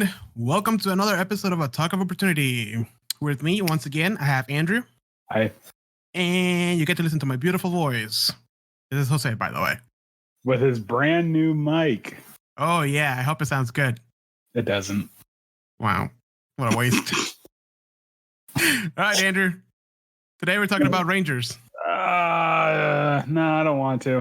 everyone. Welcome to another episode of A Talk of Opportunity. With me, once again, I have Andrew. Hi. And you get to listen to my beautiful voice. This is Jose, by the way. With his brand new mic. Oh, yeah. I hope it sounds good. It doesn't. Wow. What a waste. All right, Andrew. Today we're talking about Rangers. No, I don't want to.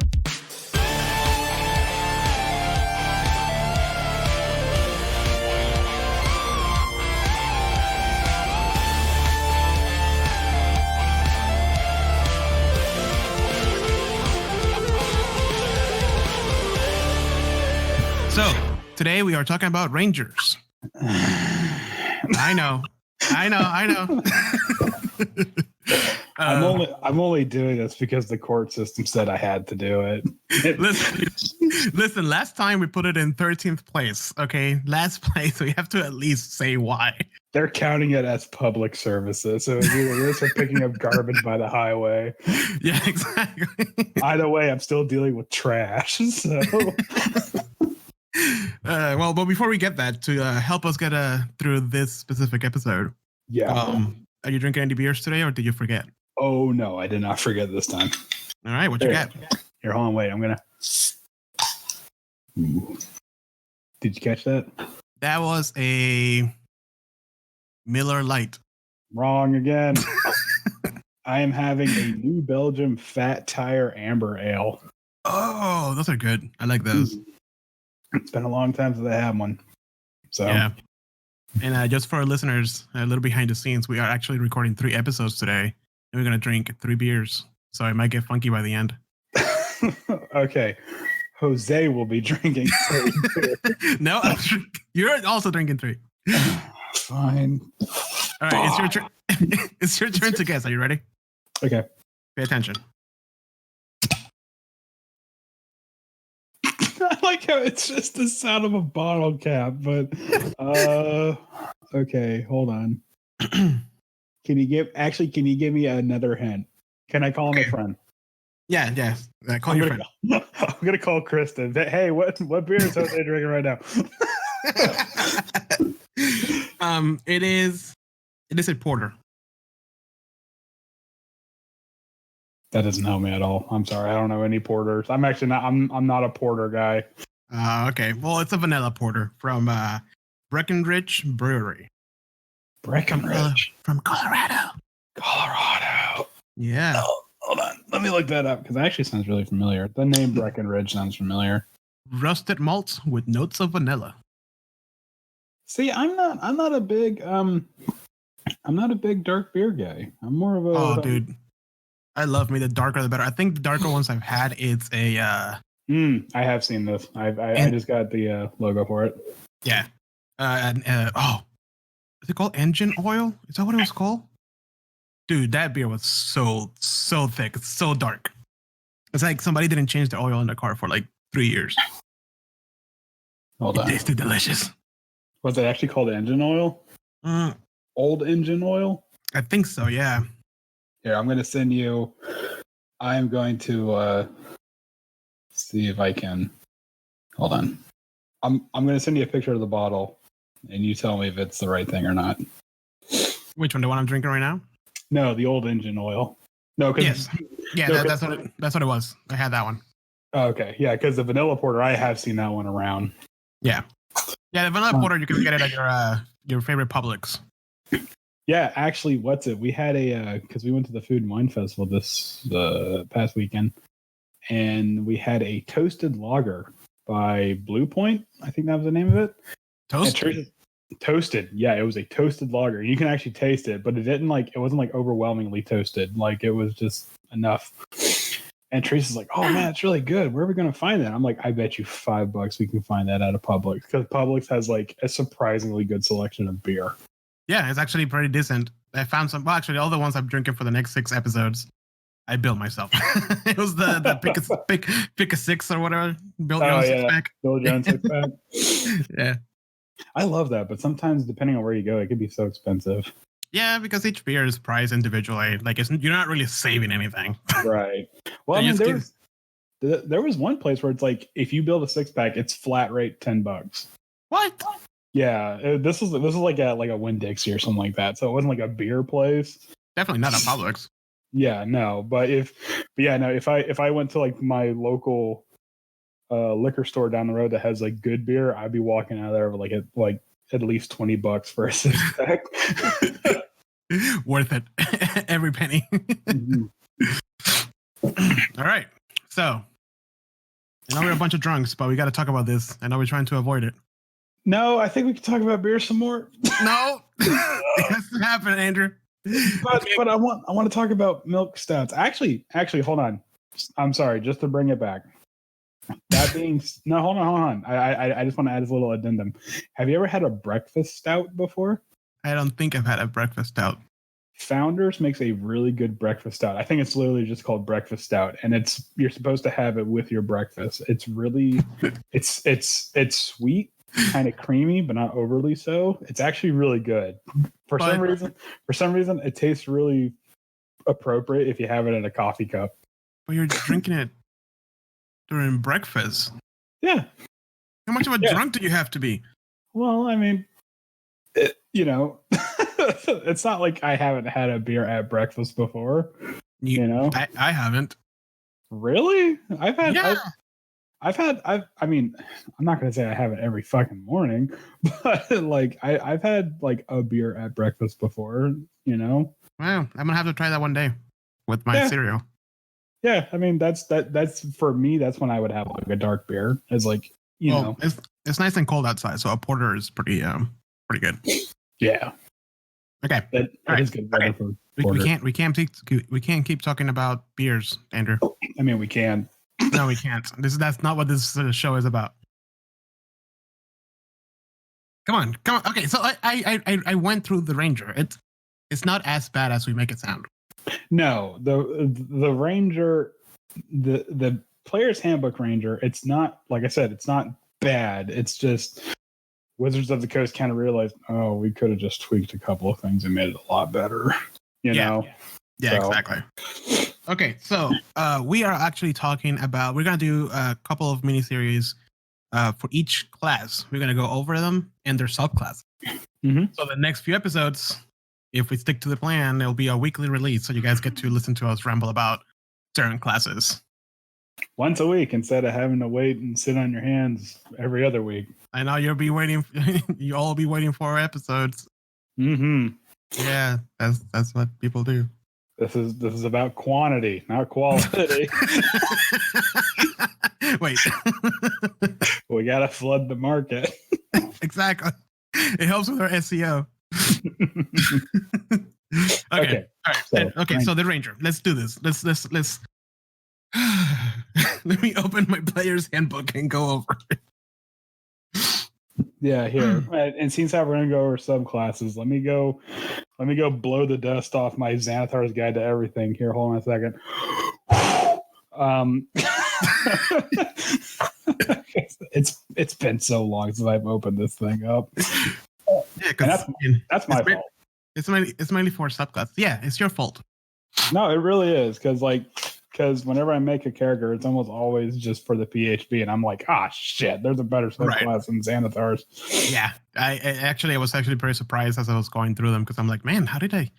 So, today we are talking about Rangers. I know. I'm only doing this because the court system said I had to do it. Listen, last time we put it in 13th place, okay? Last place, so we have to at least say why. They're counting it as public services, so it's either this or picking up garbage by the highway. Yeah, exactly. Either way, I'm still dealing with trash, so... But before we get that, to help us get through this specific episode, are you drinking any beers today, or did you forget? Oh no, I did not forget this time. All right, what you got? Here, hold on, wait. I'm gonna. Ooh. Did you catch that? That was a Miller Lite. Wrong again. I am having a New Belgium Fat Tire Amber Ale. Oh, those are good. I like those. It's been a long time since I had one. So yeah. And just for our listeners, a little behind the scenes, we are actually recording 3 episodes today, and we're gonna drink 3 beers. So it might get funky by the end. Okay. Jose will be drinking 3 beers. No, you're also drinking 3. Fine. All right, it's your turn. It's your turn to guess. Are you ready? Okay. Pay attention. I like how it's just the sound of a bottle cap, but okay, hold on. Can you give me another hint? Can I call him a friend? Yeah. Call your friend. I'm gonna call Kristen. Hey, what beer is Jose drinking right now? It is a porter. That doesn't help me at all. I'm sorry. I don't know any porters. I'm actually not. I'm not a porter guy. Okay. Well, it's a vanilla porter from Breckenridge Brewery. Breckenridge from Colorado. Colorado. Yeah. Oh, hold on. Let me look that up because it actually sounds really familiar. The name Breckenridge sounds familiar. Rusted malts with notes of vanilla. See, I'm not a big dark beer guy. I'm more of a. Oh, dude. I love me. The darker, the better. I think the darker ones I've had, it's a... I have seen this. I just got the logo for it. Yeah. Is it called engine oil? Is that what it was called? Dude, that beer was so thick. It's so dark. It's like somebody didn't change the oil in the car for like 3 years. Hold on. It tasted delicious. Was it actually called engine oil? Old engine oil? I think so, yeah. Here, I'm going to send you. I'm going to see if I can. Hold on. I'm going to send you a picture of the bottle, and you tell me if it's the right thing or not. Which one? The one I'm drinking right now? No, the old engine oil. No, yes. Yeah, no, that's what it was. I had that one. Oh, okay, yeah, because the vanilla porter, I have seen that one around. Yeah, the vanilla porter you can get it at your favorite Publix. Yeah, actually, we had because we went to the Food and Wine Festival this past weekend, and we had a toasted lager by Blue Point. I think that was the name of it. Toasted. Yeah, it was a toasted lager. You can actually taste it, but it wasn't like overwhelmingly toasted. Like it was just enough. And Teresa's like, "Oh man, it's really good. Where are we going to find that?" I'm like, "I bet you $5 we can find that at a Publix because Publix has like a surprisingly good selection of beer." Yeah, it's actually pretty decent. I found some. Well, actually, all the ones I'm drinking for the next 6 episodes, I built myself. It was the pick a 6 or whatever. Built your own 6-pack. Build your own 6-pack. Yeah, I love that, but sometimes depending on where you go, it could be so expensive. Yeah, because each beer is priced individually. Like you're not really saving anything. Right. Well, I mean, there was one place where it's like if you build a 6-pack, it's flat rate $10. What? Yeah, this is like a Winn-Dixie or something like that. So it wasn't like a beer place. Definitely not a Publix. Yeah, no. But if I went to like my local liquor store down the road that has like good beer, I'd be walking out of there with at least $20 for a 6-pack. Worth it. Every penny. Mm-hmm. All right. So I know we're a bunch of drunks, but we got to talk about this. I know we're trying to avoid it. No, I think we can talk about beer some more. No, it has to happen, Andrew. But I want to talk about milk stouts. Actually, hold on. I'm sorry, just to bring it back. Hold on. I just want to add this little addendum. Have you ever had a breakfast stout before? I don't think I've had a breakfast stout. Founders makes a really good breakfast stout. I think it's literally just called breakfast stout, and you're supposed to have it with your breakfast. It's really it's sweet, kind of creamy, but not overly so. It's actually really good. For some reason, it tastes really appropriate if you have it in a coffee cup. But you're drinking it during breakfast. Yeah. How much of a drunk do you have to be? Well, I mean, it's not like I haven't had a beer at breakfast before. I haven't. Really? Yeah. I mean, I'm not going to say I have it every fucking morning, but like I've had like a beer at breakfast before, Wow, I'm going to have to try that one day with my cereal. Yeah. I mean, that's for me, that's when I would have like a dark beer. It's like, it's nice and cold outside. So a porter is pretty good. Yeah. Okay. That is good. Okay. We can't keep talking about beers, Andrew. I mean, we can. No, we can't. That's not what this show is about. Come on. Okay, so I went through the Ranger. It's not as bad as we make it sound. No, the Ranger, the player's handbook Ranger. It's not, like I said, it's not bad. It's just Wizards of the Coast kind of realized, oh, we could have just tweaked a couple of things and made it a lot better. Yeah, exactly. Okay, so we are actually talking about, we're going to do a couple of miniseries for each class. We're going to go over them and their subclass. Mm-hmm. So the next few episodes, if we stick to the plan, it'll be a weekly release. So you guys get to listen to us ramble about certain classes. Once a week instead of having to wait and sit on your hands every other week. I know you'll be waiting. You all be waiting for our episodes. Mm-hmm. Yeah, that's what people do. This is about quantity, not quality. Wait. We gotta flood the market. Exactly. It helps with our SEO. Okay. All right. So the Ranger. Let's do this. Let's let me open my player's handbook and go over it. Yeah, here. And since we're gonna go over subclasses, let me go blow the dust off my Xanathar's Guide to Everything. Here, hold on a second. It's been so long since I've opened this thing up. Yeah, because that's my fault. It's mainly for subclass. Yeah, it's your fault. No, it really is, because whenever I make a character, it's almost always just for the PHB, and I'm like, shit, there's a better subclass than Xanathar's. Yeah, I was actually pretty surprised as I was going through them, because I'm like, man, how did I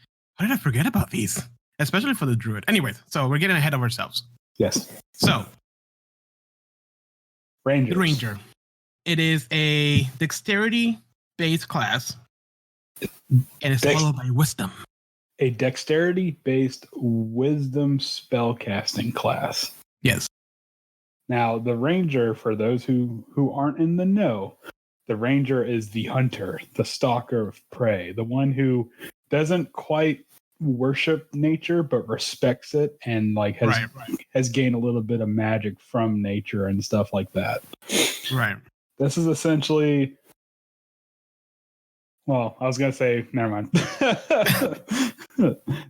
forget about these? Especially for the Druid. Anyways, so we're getting ahead of ourselves. Yes. So, Rangers. The Ranger. It is a dexterity-based class, and it's followed by wisdom. A dexterity-based wisdom spellcasting class. Yes. Now, the Ranger, for those who aren't in the know, the Ranger is the hunter, the stalker of prey, the one who doesn't quite worship nature but respects it and has gained a little bit of magic from nature and stuff like that. Right. This is essentially, well, I was gonna say, never mind.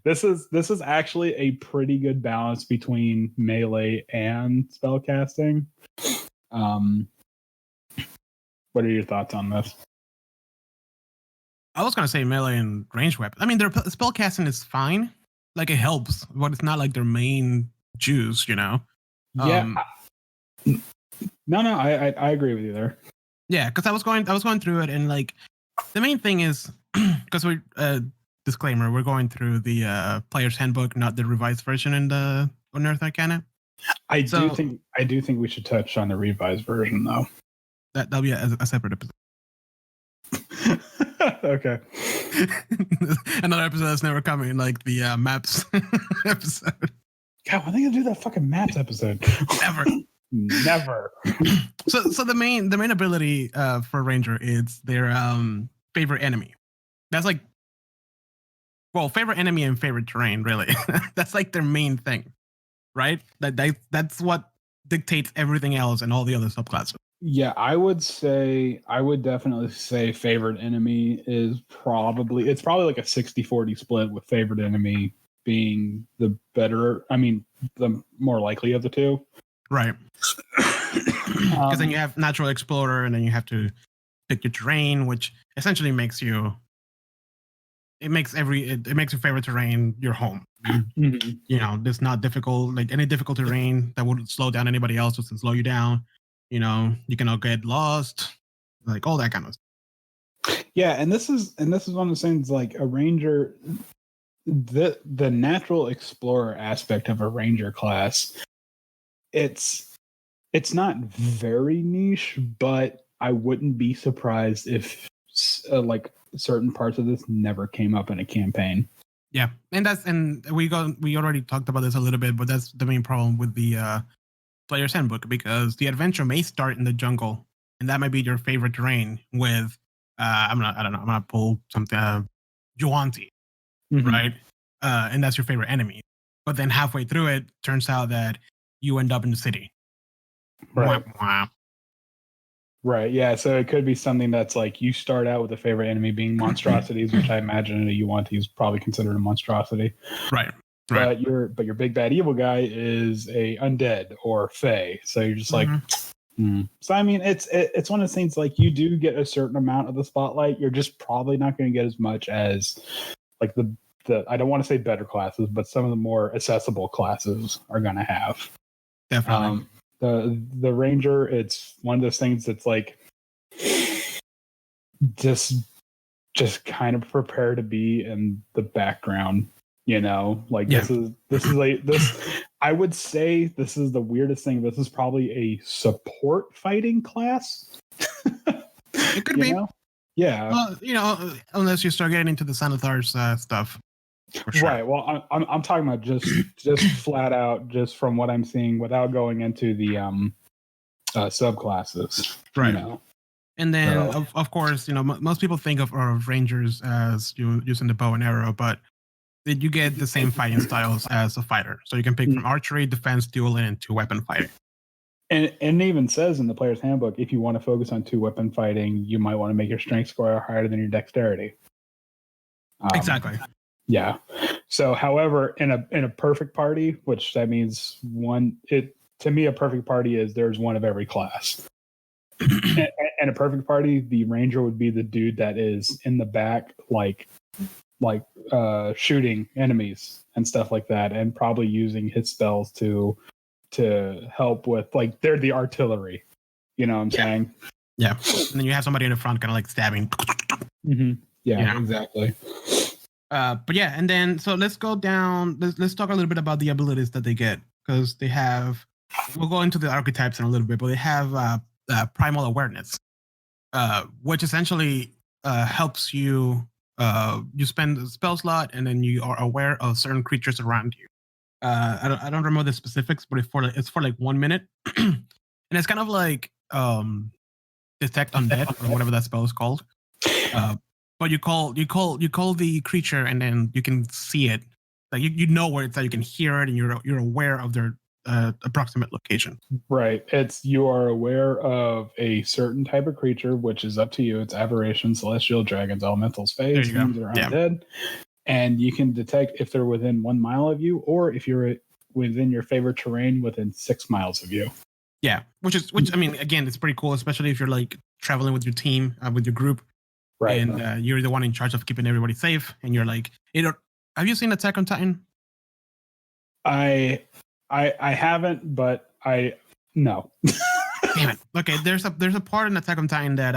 This is actually a pretty good balance between melee and spellcasting. What are your thoughts on this? I was gonna say melee and ranged weapon. I mean, their spellcasting is fine. Like, it helps, but it's not like their main juice, Yeah. No, I agree with you there. Yeah, because I was going through it, and like the main thing is because we disclaimer, we're going through the player's handbook, not the revised version in the Unearthed Arcana. I do think we should touch on the revised version though. That'll be a separate episode. Okay. Another episode that's never coming, like the maps episode. God, when are they gonna do that fucking maps episode? Never. Never. So the main ability for Ranger is their favorite enemy. That's like, well, favorite enemy and favorite terrain, really. That's like their main thing, right? That's what dictates everything else and all the other subclasses. Yeah, I would definitely say favorite enemy is probably like a 60-40 split, with favorite enemy being the better, the more likely of the two. Right. Because then you have Natural Explorer, and then you have to pick your terrain, which essentially makes your favorite terrain your home. Mm-hmm. You know, it's not difficult. Like any difficult terrain that would slow down anybody else doesn't slow you down. You know, you can all get lost, like all that kind of stuff. Yeah, and this is one of the things, like a ranger, the Natural Explorer aspect of a ranger class, it's not very niche, but I wouldn't be surprised if like certain parts of this never came up in a campaign. Yeah, and we already talked about this a little bit, but that's the main problem with the player's handbook, because the adventure may start in the jungle, and that might be your favorite terrain with I'm gonna pull something Juanti, mm-hmm. right? And that's your favorite enemy. But then halfway through it, turns out that you end up in the city. Right. Wah, wah. Right. Yeah. So it could be something that's like you start out with a favorite enemy being monstrosities, which I imagine a Yuanti is probably considered a monstrosity. Right. But your big bad evil guy is a undead or fae. So you're just like, So I mean, it's one of those things, like you do get a certain amount of the spotlight. You're just probably not going to get as much as like the I don't want to say better classes, but some of the more accessible classes are going to have. Definitely. The ranger, it's one of those things that's like just kind of prepare to be in the background, you know, like this is like this. I would say this is the weirdest thing. This is probably a support fighting class. It could be. Know? Yeah. Well, you know, unless you start getting into the Sanithar's stuff. Sure. Right. Well, I'm talking about just flat out, just from what I'm seeing, without going into the subclasses. Right. You know? And then, of course, you know, most people think of rangers as using the bow and arrow, but you get the same fighting styles as a fighter. So you can pick from archery, defense, dueling, and 2-weapon fighting. And it even says in the player's handbook, if you want to focus on 2-weapon fighting, you might want to make your strength score higher than your dexterity. Exactly. Yeah. So, however, in a perfect party, which that means to me, a perfect party is there's one of every class. And a perfect party, the ranger would be the dude that is in the back, like shooting enemies and stuff like that, and probably using his spells to help with, like, they're the artillery. You know what I'm saying? Yeah. And then you have somebody in the front kind of like stabbing. Mm-hmm. Yeah, you know? Exactly. But yeah, and then so let's go down. Let's talk a little bit about the abilities that they get, because they have. We'll go into the archetypes in a little bit, but they have primal awareness, which essentially helps you. You spend a spell slot, and then you are aware of certain creatures around you. I don't remember the specifics, but it's for like 1 minute, and it's kind of like detect undead or whatever that spell is called. But you call the creature, and then you can see it. Like you know where it's at. You can hear it, and you're aware of their approximate location. Right. You are aware of a certain type of creature, which is up to you. It's aberration, celestial, dragons, elementals, fays, things that are undead. And you can detect if they're within 1 mile of you, or if you're within your favorite terrain within 6 miles of you. Yeah, which I mean, again, it's pretty cool, especially if you're like traveling with your team, with your group. Right. And you're the one in charge of keeping everybody safe. And you're like, have you seen Attack on Titan? I haven't, but no. damn it. Okay, there's a part in Attack on Titan that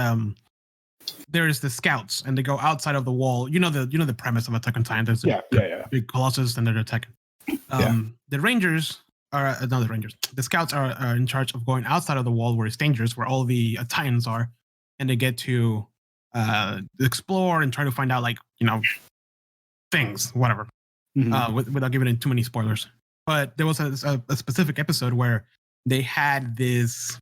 there's the scouts and they go outside of the wall. You know the premise of Attack on Titan. There's a big colossus and they're attacking. The Rangers are not the Rangers. The scouts are in charge of going outside of the wall where it's dangerous, where all the Titans are, and they get to explore and try to find out things, whatever, without giving it too many spoilers. But there was a specific episode where they had this.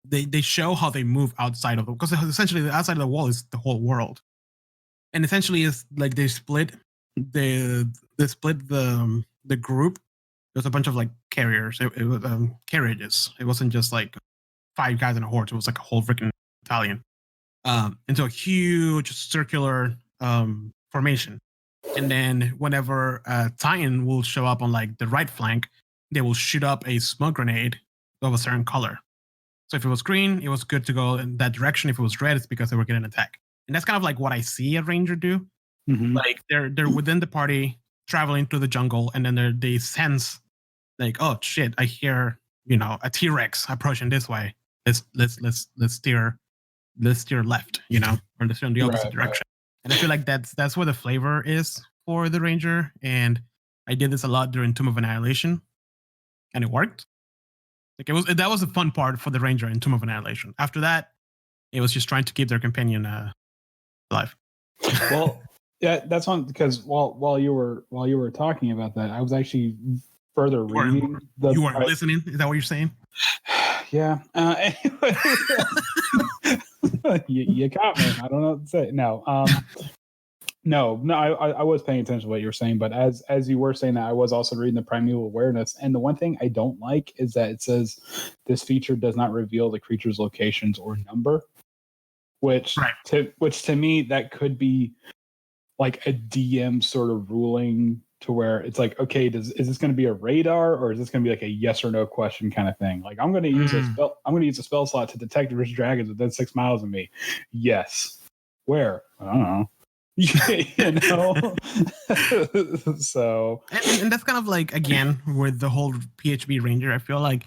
They show how they move outside of the, because essentially the outside of the wall is the whole world, and essentially it's like they split the group. There's a bunch of carriers. It was carriages. It wasn't just 5 guys in a horse. It was a whole freaking battalion into a huge circular formation. And then whenever Titan will show up on the right flank, they will shoot up a smoke grenade of a certain color. So if it was green, it was good to go in that direction. If it was red, it's because they were getting attacked. And that's kind of what I see a ranger do. They're within the party, traveling through the jungle, and then they sense oh shit, I hear a T-Rex approaching this way. Let's steer left, or let's steer in the opposite direction. And I feel like that's where the flavor is for the ranger. And I did this a lot during Tomb of Annihilation, and it worked. That was a fun part for the ranger in Tomb of Annihilation. After that, it was just trying to keep their companion alive. Well, yeah, that's one, because while you were talking about that, I was actually further reading. You weren't listening? Is that what you're saying? Yeah. Anyway, you caught me. I don't know what to say. No. No, I was paying attention to what you were saying, but as you were saying that, I was also reading the Primeval Awareness, and the one thing I don't like is that it says this feature does not reveal the creature's locations or number, which to me that could be a DM sort of ruling, to where it's okay, is this going to be a radar, or is this going to be a yes or no question kind of thing? I'm going to use a spell slot to detect rich dragons within 6 miles of me. Yes. Where? I don't know. So and that's kind of again with the whole PHB Ranger, I feel like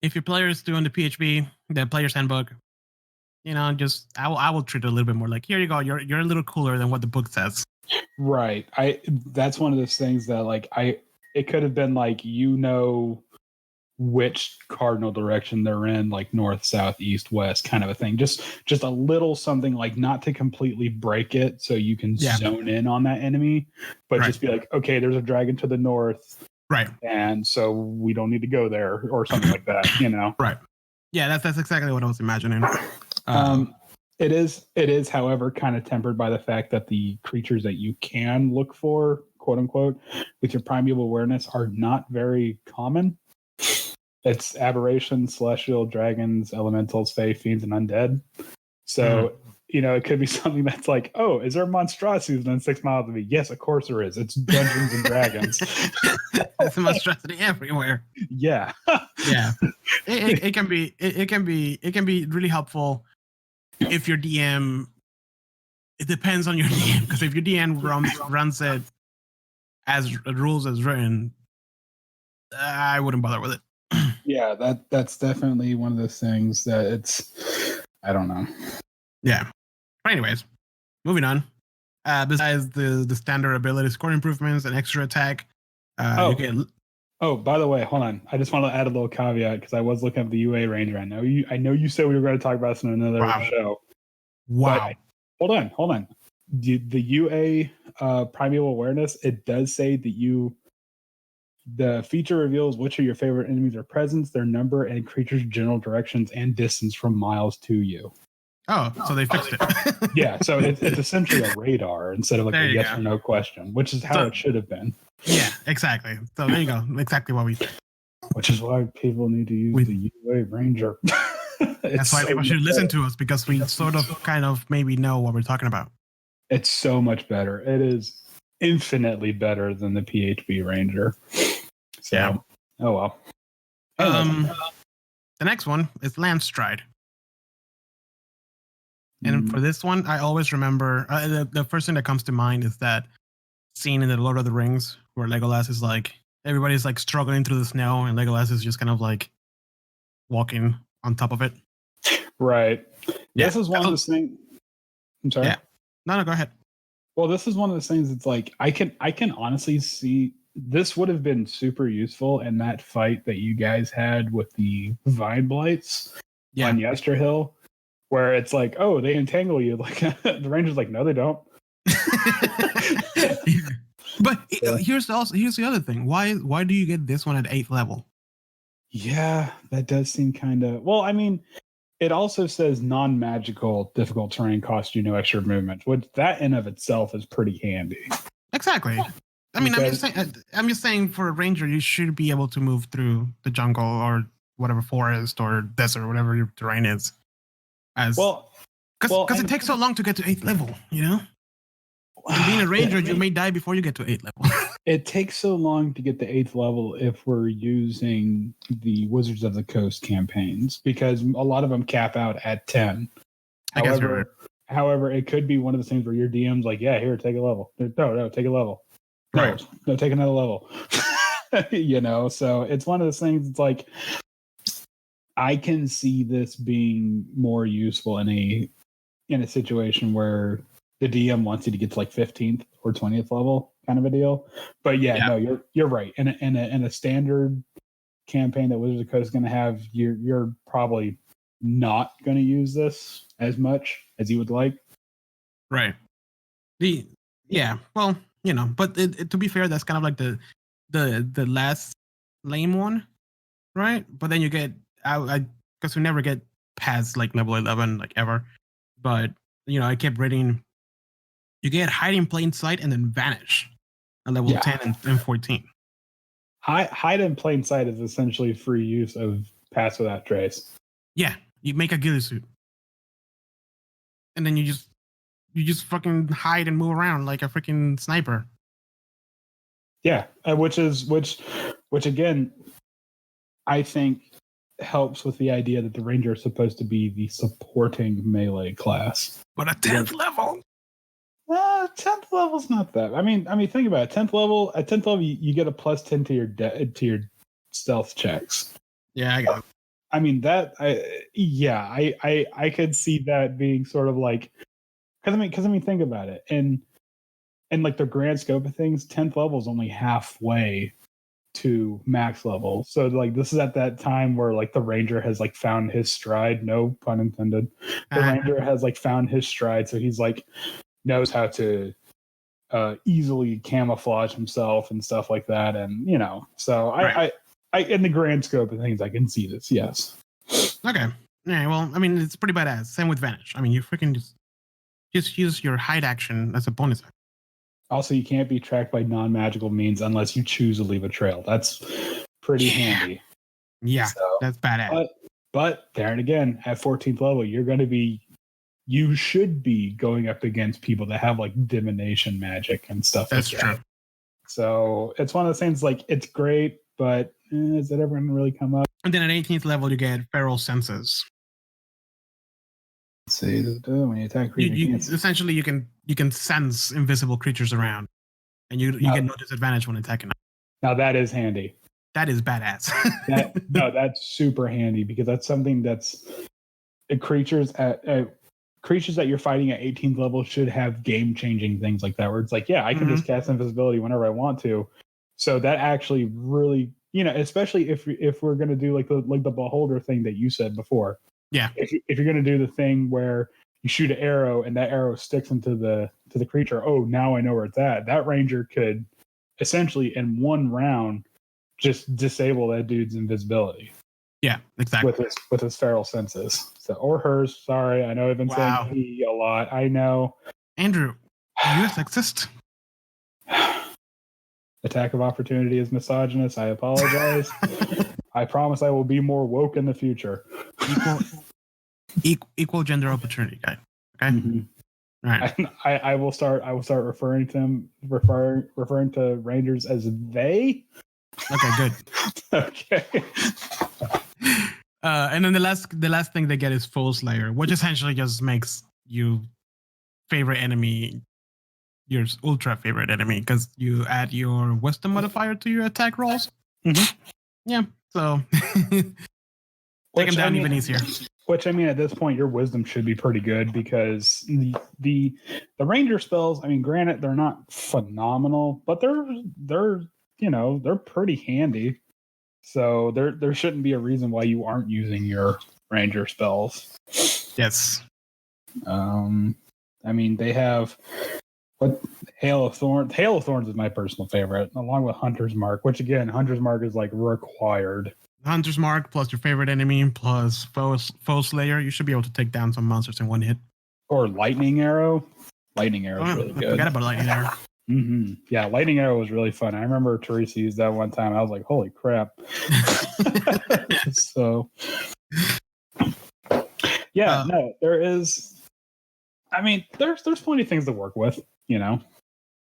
if your player is doing the PHB, the player's handbook, just I will treat it a little bit more here you go, you're a little cooler than what the book says. Right. That's one of those things that it could have been which cardinal direction they're in, north, south, east, west, kind of a thing. Just a little something, not to completely break it so you can zone in on that enemy, but just be okay, there's a dragon to the north, right? And so we don't need to go there, or something like that, Right. Yeah, that's exactly what I was imagining. It is, however, kind of tempered by the fact that the creatures that you can look for, quote unquote, with your Primeval Awareness are not very common. It's aberrations, celestial, dragons, elementals, fae, fiends, and undead. So, it could be something that's oh, is there monstrosities within 6 miles of me? Yes, of course there is. It's Dungeons and Dragons. There's a monstrosity everywhere. Yeah. Yeah. It can be really helpful if your DM. It depends on your DM, because if your DM runs it as rules as written, I wouldn't bother with it. Yeah, that's definitely one of those things that it's, I don't know. Yeah. But anyways, moving on. Besides the standard ability score improvements and extra attack, you get. Oh, by the way, hold on. I just want to add a little caveat, because I was looking up the UA Ranger. I know you said we were going to talk about this in another show. Wow. Hold on. The UA Primeval Awareness, it does say that the feature reveals which of your favorite enemies are present, their number, and creatures' general directions and distance from miles to you. Oh, so they fixed it. Yeah, so it's essentially a radar instead of a yes or no question, which is how it should have been. Yeah, exactly. So there you go. Exactly what we said. Which is why people need to use the UA Ranger. That's why people should listen to us, because we sort of kind of maybe know what we're talking about. It's so much better. It is infinitely better than the PHB Ranger. So, yeah. Oh well. The next one is Landstride. And for this one, I always remember the first thing that comes to mind is that scene in the Lord of the Rings where Legolas is everybody's struggling through the snow, and Legolas is just kind of walking on top of it. Right. Yeah. This is one of those things. I'm sorry. Yeah. No, go ahead. Well, this is one of those things that's like I can honestly see this would have been super useful in that fight that you guys had with the Vine Blights on Yesterhill, where it's like, oh, they entangle you. Like the Ranger's like, no, they don't. But here's the other thing. Why do you get this one at 8th level? Yeah, that does seem kind of well. I mean, it also says non-magical difficult terrain costs you no extra movement, which that in of itself is pretty handy. Exactly. I mean, I'm just saying for a ranger, you should be able to move through the jungle or whatever forest or desert, or whatever your terrain is. Because it takes so long to get to 8th level, you know. And being a ranger, you may die before you get to 8th level. It takes so long to get to 8th level if we're using the Wizards of the Coast campaigns, because a lot of them cap out at 10. However, it could be one of the things where your DM's like, yeah, here, take a level. No, take a level. Right. No, take another level. You know, so it's one of those things. It's like I can see this being more useful in a situation where the DM wants you to get to like 15th or 20th level kind of a deal. But no, you're right. In a standard campaign that Wizards of the Coast is going to have, you're probably not going to use this as much as you would like. Right. Well, you know, but to be fair, that's kind of like the last lame one, right? But then you get because we never get past like level 11 like ever. But you know, I kept reading. You get hide in plain sight and then vanish at level 10 and 14. Hide in plain sight is essentially free use of pass without trace. Yeah, you make a ghillie suit, and then you just fucking hide and move around like a freaking sniper. Yeah, which again, I think helps with the idea that the Ranger is supposed to be the supporting melee class. But at 10th level. 10th level's not that. I mean, think about it. 10th level. At 10th level, you get a +10 to your stealth checks. Yeah, I got it. I mean that. I could see that being sort of like, because I mean, think about it. And like the grand scope of things, 10th level is only halfway to max level. So like this is at that time where like the Ranger has like found his stride. No pun intended. The Ranger has like found his stride, so he's like knows how to easily camouflage himself and stuff like that. And you know, so I in the grand scope of things, I can see this. Yes. Okay. Yeah. Well, I mean, it's pretty badass. Same with vanish. I mean, you freaking just use your hide action as a bonus action. Also, you can't be tracked by non-magical means unless you choose to leave a trail. That's pretty handy. Yeah, so, that's badass. But there and again, at 14th level, you should be going up against people that have like divination magic and stuff. That's like that. True. So it's one of those things like it's great, but is it ever going to really come up? And then at 18th level, you get feral senses. Let's see, when you attack creatures, essentially you can sense invisible creatures around, and you get no disadvantage when attacking them. Now that is handy. That is badass. That's super handy because that's something that's creatures that you're fighting at 18th level should have game-changing things like that, where it's like, yeah, I can just cast invisibility whenever I want to. So that actually really, you know, especially if we're going to do like the beholder thing that you said before. Yeah. If you're going to do the thing where you shoot an arrow and that arrow sticks into the creature, oh, now I know where it's at. That Ranger could essentially in one round just disable that dude's invisibility. Yeah, exactly. With his feral senses. So, or hers. Sorry, I know I've been saying he a lot. I know. Andrew, are you a sexist? Attack of opportunity is misogynist. I apologize. I promise I will be more woke in the future. Equal gender opportunity guy. Okay. Mm-hmm. All right. I will start referring to Rangers as they. Okay, good. Okay. And then the last thing they get is Foe Slayer, which essentially just makes you favorite enemy your ultra favorite enemy because you add your wisdom modifier to your attack rolls. Mm-hmm. Yeah. So Take him down even easier. Which I mean, at this point, your wisdom should be pretty good because the ranger spells. I mean, granted, they're not phenomenal, but they're they're pretty handy. So there shouldn't be a reason why you aren't using your ranger spells. Yes. I mean, they have what Hail of Thorns. Hail of Thorns is my personal favorite, along with Hunter's Mark, which again, Hunter's Mark is like required. Hunter's Mark plus your favorite enemy plus foe slayer. You should be able to take down some monsters in one hit. Or Lightning Arrow. Lightning Arrow is really good. I forgot about Lightning Arrow. Mm-hmm. Yeah, Lightning Arrow was really fun. I remember Teresa used that one time. I was like, holy crap. So, yeah, no, there is. I mean, there's plenty of things to work with,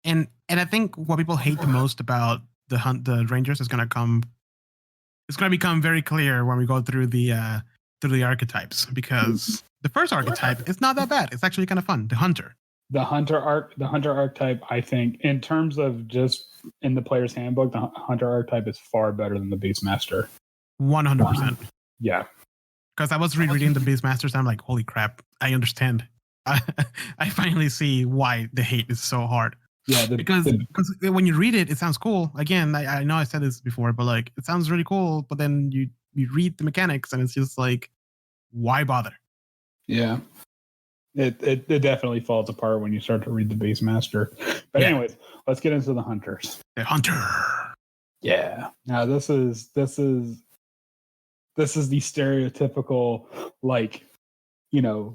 And I think what people hate the most about the Rangers is going to become very clear when we go through the archetypes, because the first archetype is not that bad. It's actually kind of fun. The Hunter. The Hunter archetype, I think, in terms of just in the player's handbook, the Hunter archetype is far better than the Beastmaster. 100%. Yeah. Because I was rereading the Beastmasters, and I'm like, holy crap, I understand. I finally see why the hate is so hard. Yeah, because when you read it, it sounds cool. Again, I know I said this before, but like it sounds really cool. But then you read the mechanics, and it's just like, why bother? Yeah, it definitely falls apart when you start to read the Beastmaster. But anyways, let's get into the Hunters. The Hunter. Yeah. Now this is the stereotypical, like,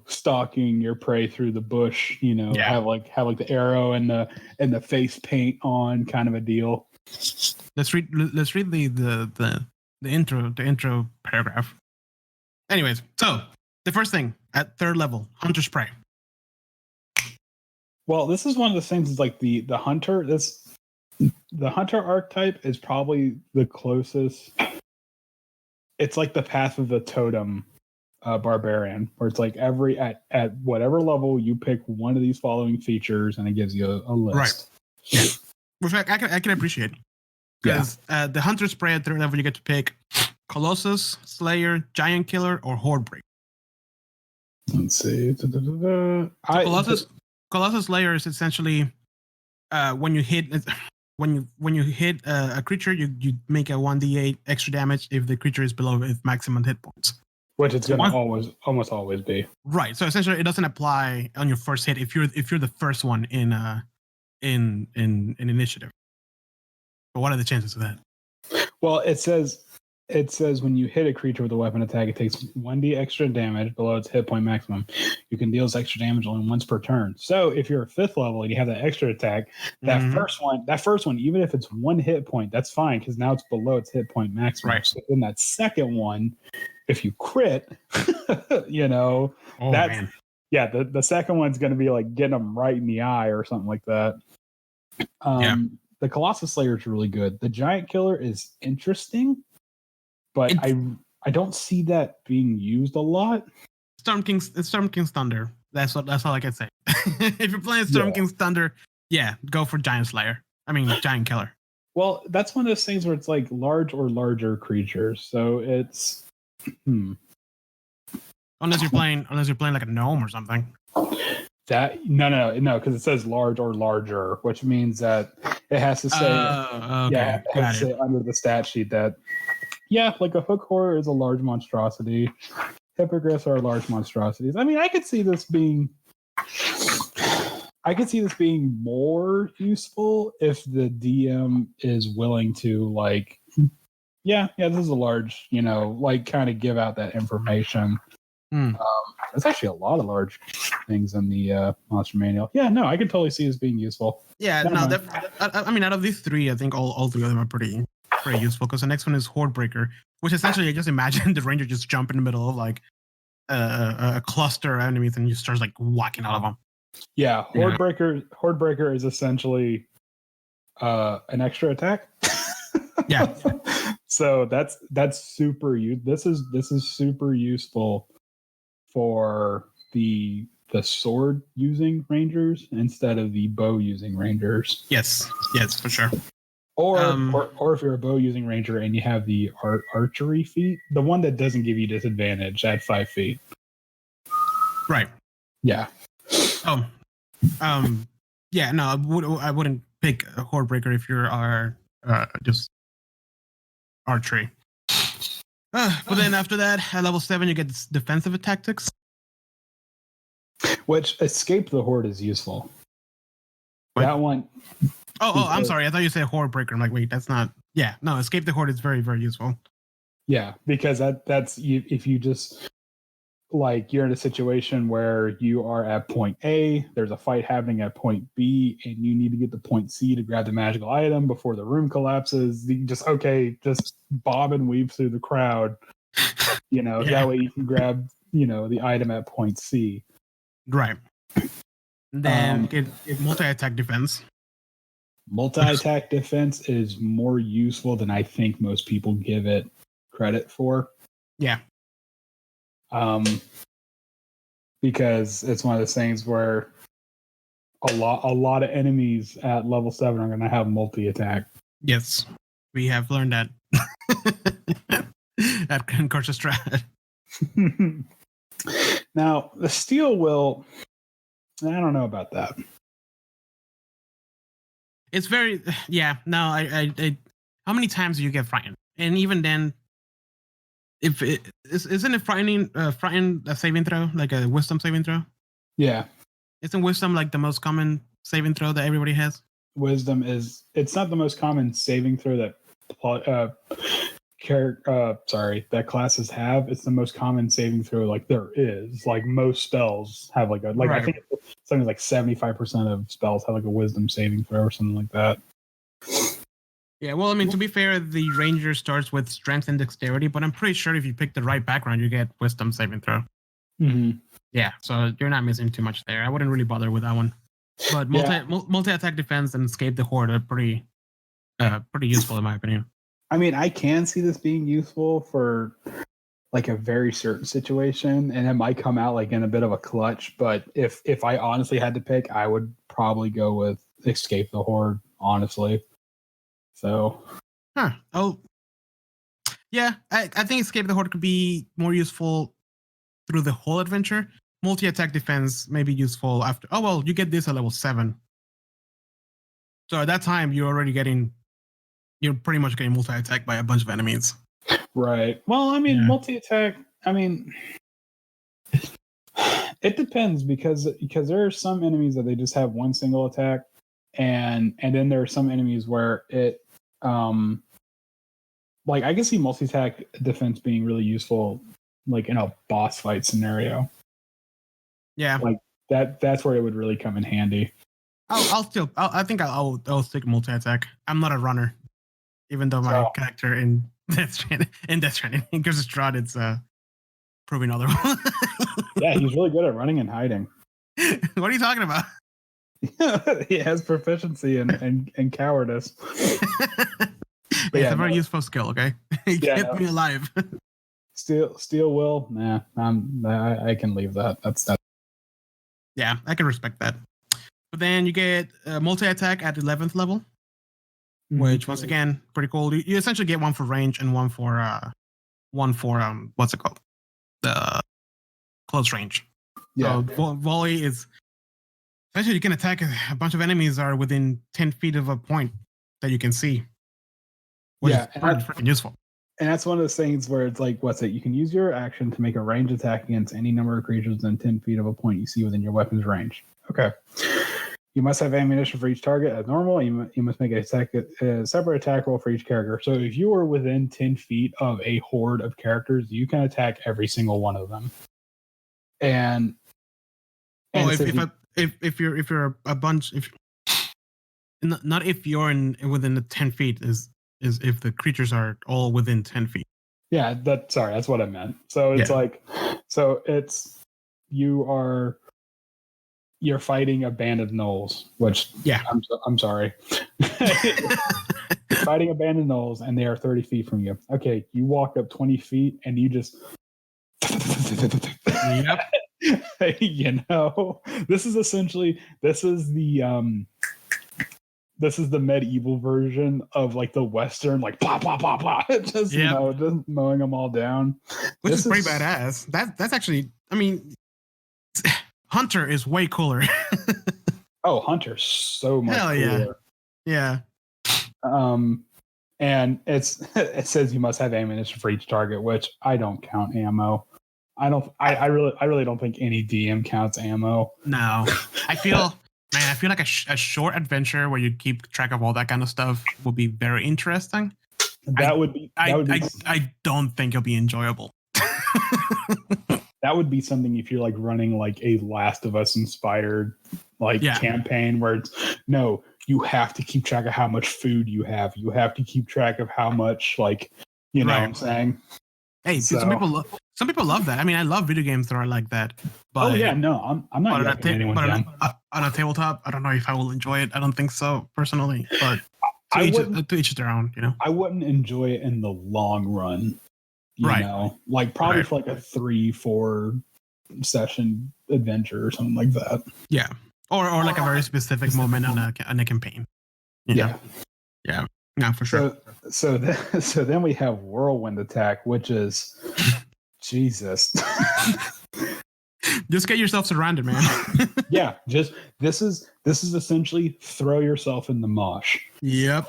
stalking your prey through the bush, have the arrow and the face paint on kind of a deal. Let's read the intro paragraph. Anyways, so the first thing at 3rd level, Hunter's Prey. Well, this is one of the things is like the hunter. The hunter archetype is probably the closest. It's like the path of the totem. Barbarian, where it's like at whatever level you pick one of these following features and it gives you a list. Right. Yeah. Which I can appreciate, because the Hunter's Prey at 3rd level you get to pick Colossus, Slayer, Giant Killer, or Horde Breaker. Let's see. Colossus Slayer is essentially when you hit a creature, you make a 1d8 extra damage if the creature is below its maximum hit points. Which it's going to almost always be. Right. So essentially, it doesn't apply on your first hit if you're the first one in initiative. But what are the chances of that? Well, it says when you hit a creature with a weapon attack, it takes 1d extra damage below its hit point maximum. You can deal this extra damage only once per turn. So if you're a 5th level and you have that extra attack, that first one, even if it's 1 hit point, that's fine because now it's below its hit point maximum. Right. So then that second one, if you crit, the second one's going to be like getting them right in the eye or something like that. The Colossus Slayer is really good. The Giant Killer is interesting, but I don't see that being used a lot. Storm King's Thunder. That's all I can say. If you're playing Storm King's Thunder, go for Giant Giant Killer. Well, that's one of those things where it's like large or larger creatures. So it's unless you're playing like a gnome or something. That no, because it says large or larger, which means that it has to say it has to say under the stat sheet that like a hook horror is a large monstrosity. Hippogriffs are large monstrosities. I mean, I could see this being more useful if the DM is willing to like, this is a large, kind of give out that information. There's actually a lot of large things in the monster manual. I can totally see this being useful. Out of these 3, I think all 3 of them are pretty useful, because the next one is Horde Breaker, which essentially I just imagine the ranger just jump in the middle of like a cluster of enemies and you start like whacking all of them. Horde Breaker is essentially an extra attack. So that's super this is super useful for the sword using rangers instead of the bow using rangers. Yes, for sure. Or if you're a bow using ranger and you have the archery feat, the one that doesn't give you disadvantage at 5 feet. Right. Yeah. Oh. Yeah. No, I wouldn't pick a horde breaker if you're just archery. But then after that, at level 7, you get defensive tactics. Which escape the horde is useful. What? That one. Oh, I'm sorry. I thought you said horde breaker. I'm like, wait, that's not. Yeah, no, escape the horde is very, very useful. Yeah, because that's you. If you just like you're in a situation where you are at point A, there's a fight happening at point B, and you need to get to point C to grab the magical item before the room collapses. You just bob and weave through the crowd. That way you can grab the item at point C. Right. Then get multi-attack defense. Multi-attack defense is more useful than I think most people give it credit for. Yeah. Because it's one of those things where a lot of enemies at level 7 are going to have multi-attack. Yes, we have learned that at Curse Strat. Now, the steel will. I don't know about that. It's very no. I how many times do you get frightened? And even then, if isn't it frightened a saving throw, like a wisdom saving throw? Yeah. Isn't wisdom like the most common saving throw that everybody has? Wisdom it's not the most common saving throw that that classes have. It's the most common saving throw like there is. Like most spells have right. I think something like 75% of spells have like a wisdom saving throw or something like that. Yeah, well, I mean, to be fair, the ranger starts with strength and dexterity, but I'm pretty sure if you pick the right background, you get wisdom saving throw. Mm-hmm. Yeah, so you're not missing too much there. I wouldn't really bother with that one. But multi-attack defense and escape the horde are pretty useful in my opinion. I mean, I can see this being useful for like a very certain situation, and it might come out like in a bit of a clutch. But if I honestly had to pick, I would probably go with escape the horde, honestly. So, oh, yeah, I think escape the horde could be more useful through the whole adventure. Multi-attack defense may be useful after. Oh well, you get this at level 7. So at that time, you're pretty much getting multi-attack by a bunch of enemies. Right. Well, I mean, multi-attack. I mean, it depends because there are some enemies that they just have one single attack, and then there are some enemies where it, like I can see multi-attack defense being really useful, like in a boss fight scenario. Yeah. Like that's where it would really come in handy. I'll stick multi-attack. I'm not a runner, even though my character in Death Stranding in Curse of Strahd, it's proving otherwise. Yeah, he's really good at running and hiding. What are you talking about? He has proficiency in cowardice. It's a very useful skill. Okay, he kept me alive. Steel will. Nah, I can leave that. That's. Yeah, I can respect that. But then you get multi-attack at 11th level, which once again pretty cool. You essentially get one for range and one for what's it called? The close range. Yeah. So volley is essentially you can attack a bunch of enemies that are within 10 feet of a point that you can see. Which is freaking useful. And that's one of those things where it's like, you can use your action to make a range attack against any number of creatures within 10 feet of a point you see within your weapon's range. Okay. You must have ammunition for each target as normal. You must make a separate attack roll for each character. So if you are within 10 feet of a horde of characters, you can attack every single one of them. If you're a bunch, not if you're within the 10 feet is if the creatures are all within 10 feet. Yeah, that's what I meant. So it's you're fighting a band of gnolls, which I'm sorry. You're fighting a band of gnolls and they are 30 feet from you. Okay, you walk up 20 feet and you just Yep. This is the this is the medieval version of like the Western, like blah blah blah blah. Just just mowing them all down, which is pretty badass. That's actually, I mean, Hunter is way cooler. Oh, Hunter's so much cooler. Yeah. And it says you must have ammunition for each target, which I don't count ammo. I really don't think any DM counts ammo. No, I feel like a short adventure where you keep track of all that kind of stuff would be very interesting. I don't think it'll be enjoyable. That would be something if you're like running like a Last of Us inspired campaign where you have to keep track of how much food you have. You have to keep track of how much know what I'm saying? Hey, some people love that. I mean, I love video games that are like that. But, I'm not on a tabletop, I don't know if I will enjoy it. I don't think so personally, but to each their own, I wouldn't enjoy it in the long run. You know, like probably for like a 3-4 session adventure or something like that. Yeah. Or like a very specific moment on a campaign. Yeah. Yeah, for sure. So then we have whirlwind attack, which is Jesus. Just get yourself surrounded, man. Yeah, this is essentially throw yourself in the mosh. Yep.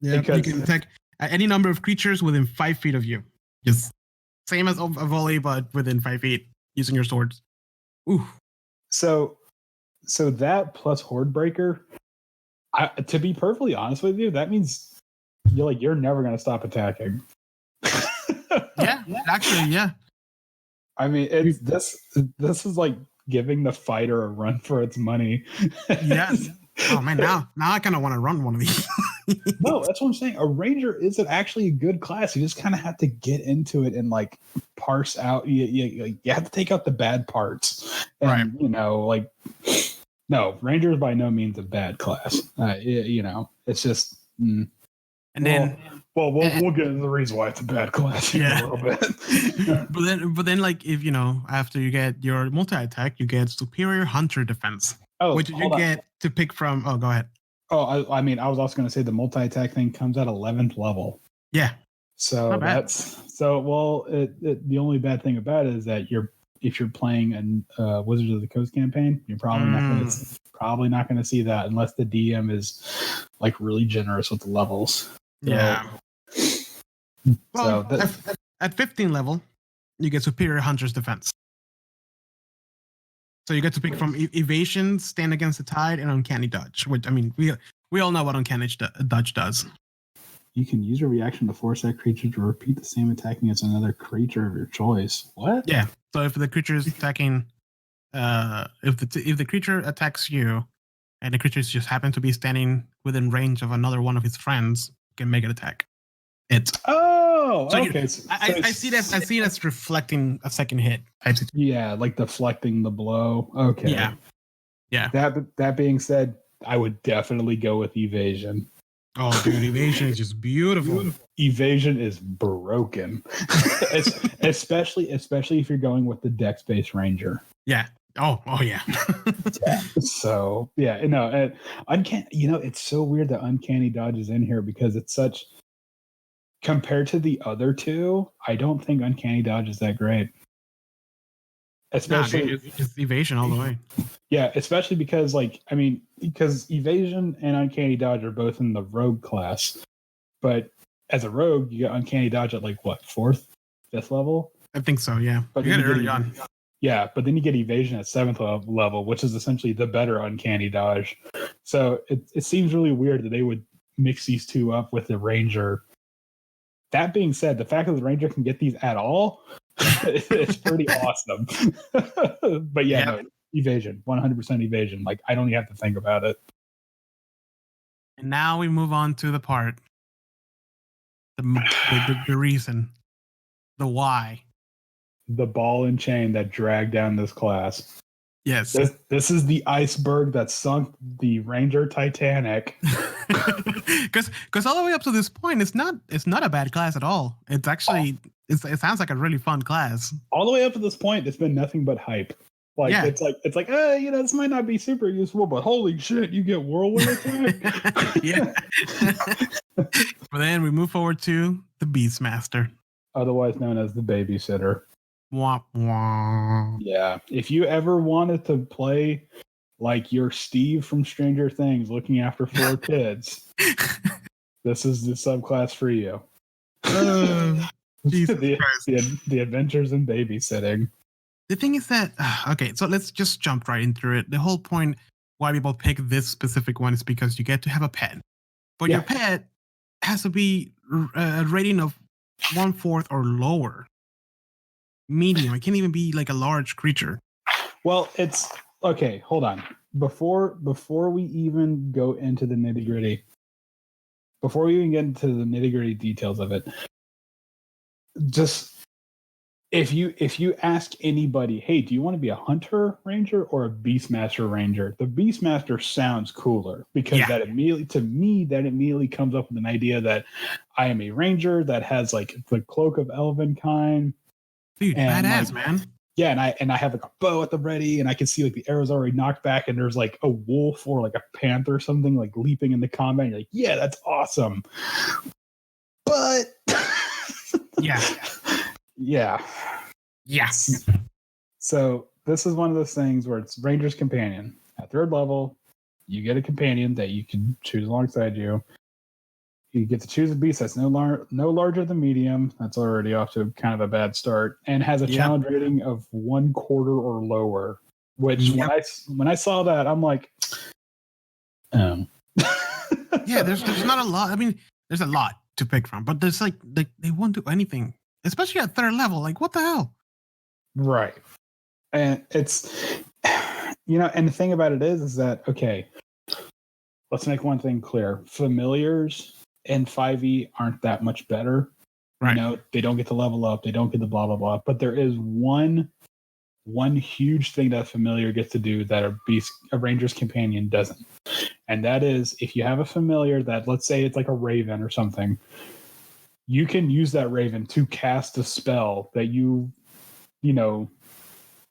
You can attack any number of creatures within 5 feet of you. Just same as a volley, but within 5 feet using your swords. Ooh. So that plus Horde Breaker, to be perfectly honest with you, that means you're never going to stop attacking. Yeah. I mean, this is like giving the fighter a run for its money. Yes. Oh man, now I kind of want to run one of these. No, that's what I'm saying. A ranger isn't actually a good class. You just kind of have to get into it and like parse out. You have to take out the bad parts, and right? No, ranger is by no means a bad class. It's just. And then, we'll get into the reason why it's a bad class in a little bit. but then, like if after you get your multi attack, you get superior hunter defense, which you get to pick from. Oh, go ahead. Oh, I mean, I was also going to say the multi attack thing comes at 11th level. Yeah. So the only bad thing about it is that if you're playing a Wizards of the Coast campaign, you're probably not going to see that unless the DM is like really generous with the levels. Yeah. Well, at 15 level, you get superior hunter's defense. So you get to pick from evasion, stand against the tide, and uncanny dodge. Which I mean, we all know what uncanny dodge does. You can use your reaction to force that creature to repeat the same attack against another creature of your choice. What? Yeah. So if the creature is attacking, if the creature attacks you, and the creature just happens to be standing within range of another one of his friends, you can make an attack. Okay. I see that. I see it as reflecting a second hit. Yeah, like deflecting the blow. Okay. Yeah. That being said, I would definitely go with evasion. Oh, dude, evasion is just beautiful. Evasion is broken, especially if you're going with the dex-based ranger. Yeah. Oh yeah. So yeah, uncanny. It's so weird that uncanny dodge is in here because it's such. Compared to the other two, I don't think uncanny dodge is that great. Especially it's evasion all the way. Yeah, especially because because evasion and uncanny dodge are both in the rogue class, but as a rogue, you got uncanny dodge at like what 4th, 5th level? I think so. Yeah, but you get it early on. Yeah, but then you get evasion at 7th level, which is essentially the better uncanny dodge. So it seems really weird that they would mix these two up with the ranger. That being said, the fact that the ranger can get these at all, it's pretty awesome. But no, evasion, 100% evasion. Like I don't even have to think about it. And now we move on to the part, the reason, the why. The ball and chain that dragged down this class. Yes. This is the iceberg that sunk the Ranger Titanic. Because all the way up to this point, it's not a bad class at all. It's actually it sounds like a really fun class. All the way up to this point, it's been nothing but hype. Like Yeah. it's like this might not be super useful, but holy shit, you get whirlwind attack. Yeah. But then we move forward to the Beastmaster. Otherwise known as the babysitter. Womp womp. Yeah. If you ever wanted to play like you're Steve from Stranger Things looking after 4 kids, this is the subclass for you. Jesus Christ. The adventures in babysitting. The thing is that okay, so let's just jump right into it. The whole point why people pick this specific one is because you get to have a pet, but your pet has to be a rating of 1/4 or lower, medium. It can't even be like a large creature. Well, it's okay. Hold on. Before we even go into the nitty gritty, before we even get into the nitty gritty details of it, just if you ask anybody, hey, do you want to be a hunter ranger or a beastmaster ranger? The beastmaster sounds cooler because that immediately comes up with an idea that I am a ranger that has like the cloak of elvenkind. Dude, badass, man. Yeah, and I have like a bow at the ready, and I can see like the arrows already knocked back, and there's like a wolf or like a panther or something like leaping into combat. And you're like, yeah, that's awesome. But yeah. Yes. So this is one of those things where it's Ranger's Companion. At 3rd level, you get a companion that you can choose alongside you. You get to choose a beast that's no larger than medium. That's already off to kind of a bad start, and has a challenge rating of 1/4 or lower. Which when I saw that, I'm like, yeah, there's not a lot. I mean, there's a lot to pick from, but there's like they won't do anything, especially at 3rd level. Like, what the hell? Right. And it's, and the thing about it is that, okay, let's make one thing clear. Familiars in 5e aren't that much better. Right. They don't get to level up. They don't get the blah, blah, blah. But there is one huge thing that a familiar gets to do that a Ranger's Companion doesn't. And that is, if you have a familiar that, let's say it's like a raven or something, you can use that raven to cast a spell that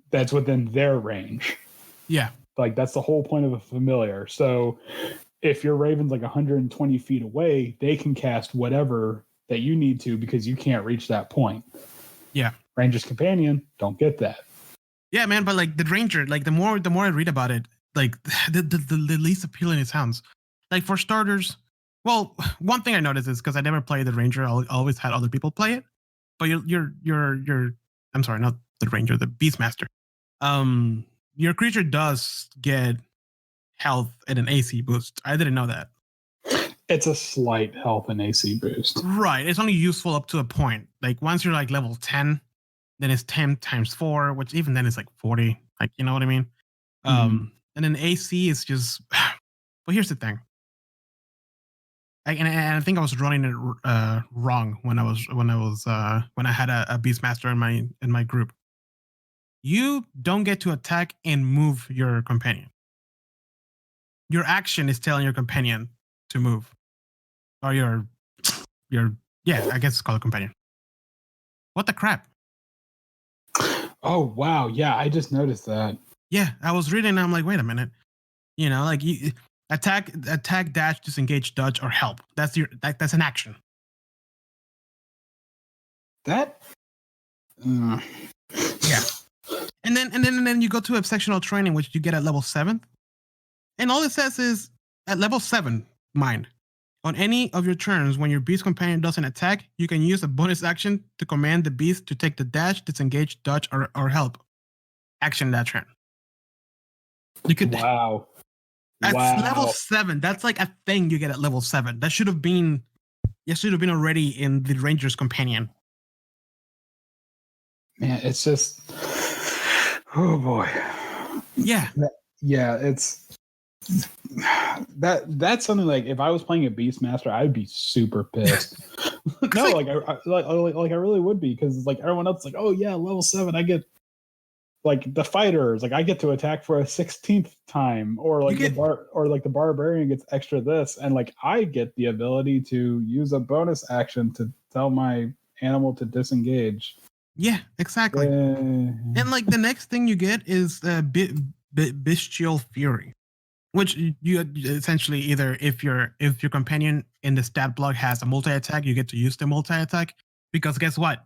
that's within their range. Yeah. Like that's the whole point of a familiar. So if your raven's like 120 feet away, they can cast whatever that you need to because you can't reach that point. Yeah. Ranger's Companion, don't get that. Yeah, man, but like the ranger, like the more I read about it, like the least appealing it sounds. Like for starters, well, one thing I noticed is because I never played the ranger, I always had other people play it. But you're I'm sorry, not the ranger, the beastmaster. Your creature does get health and an AC boost. I didn't know that. It's a slight health and AC boost. Right. It's only useful up to a point. Like once you're like level 10, then it's 10 times 4, which even then is like 40. Like, you know what I mean? And then AC is just. But here's the thing. And I think I was running it wrong when I had a beastmaster in my group. You don't get to attack and move your companion. Your action is telling your companion to move, or your I guess it's called a companion. What the crap? Oh wow, yeah, I just noticed that. Yeah, I was reading and I'm like, wait a minute. Like you attack, dash, disengage, dodge, or help. That's an action. That yeah. And then you go to exceptional training, which you get at level 7. And all it says is at level 7, mind. On any of your turns, when your beast companion doesn't attack, you can use a bonus action to command the beast to take the dash, disengage, dodge, or help action that turn. You could. Wow. That's level 7. That's like a thing you get at level 7. That should have been already in the Ranger's Companion. Man, it's just. Oh boy. Yeah. Yeah, it's. That's something like if I was playing a Beastmaster, I'd be super pissed. No, like I really would be because like everyone else is like, oh yeah, level 7, I get like the fighters, like I get to attack for a 16th time, or like the barbarian gets extra this, and like I get the ability to use a bonus action to tell my animal to disengage. Yeah, exactly. And like the next thing you get is bestial fury, which you essentially either if your companion in the stat block has a multi attack, you get to use the multi attack. Because guess what?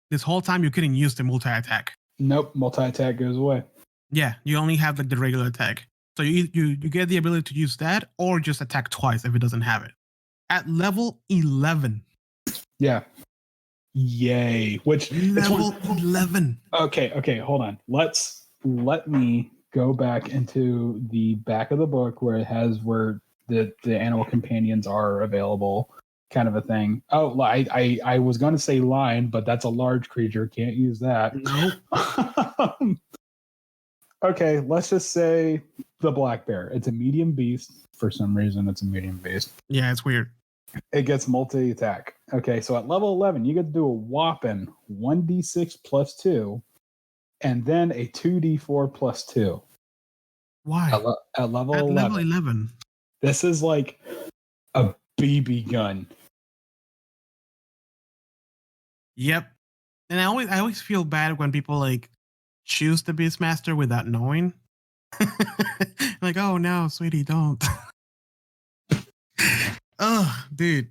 This whole time you couldn't use the multi attack. Nope, multi attack goes away. Yeah, you only have like the regular attack. So you get the ability to use that or just attack twice if it doesn't have it. At level 11. Yeah. Yay. Which level 11. Okay, hold on. Let me go back into the back of the book where it has where the animal companions are available, kind of a thing. Oh, I was going to say lion, but that's a large creature. Can't use that. Nope. Okay, let's just say the black bear. It's a medium beast. For some reason, it's a medium beast. Yeah, it's weird. It gets multi attack. Okay, so at level 11, you get to do a whopping 1d6 plus 2, and then a 2d4 plus 2. Why? At level 11. Level 11. This is like a BB gun. Yep. And I always feel bad when people like choose the Beastmaster without knowing. Like, oh no, sweetie, don't. Oh, dude.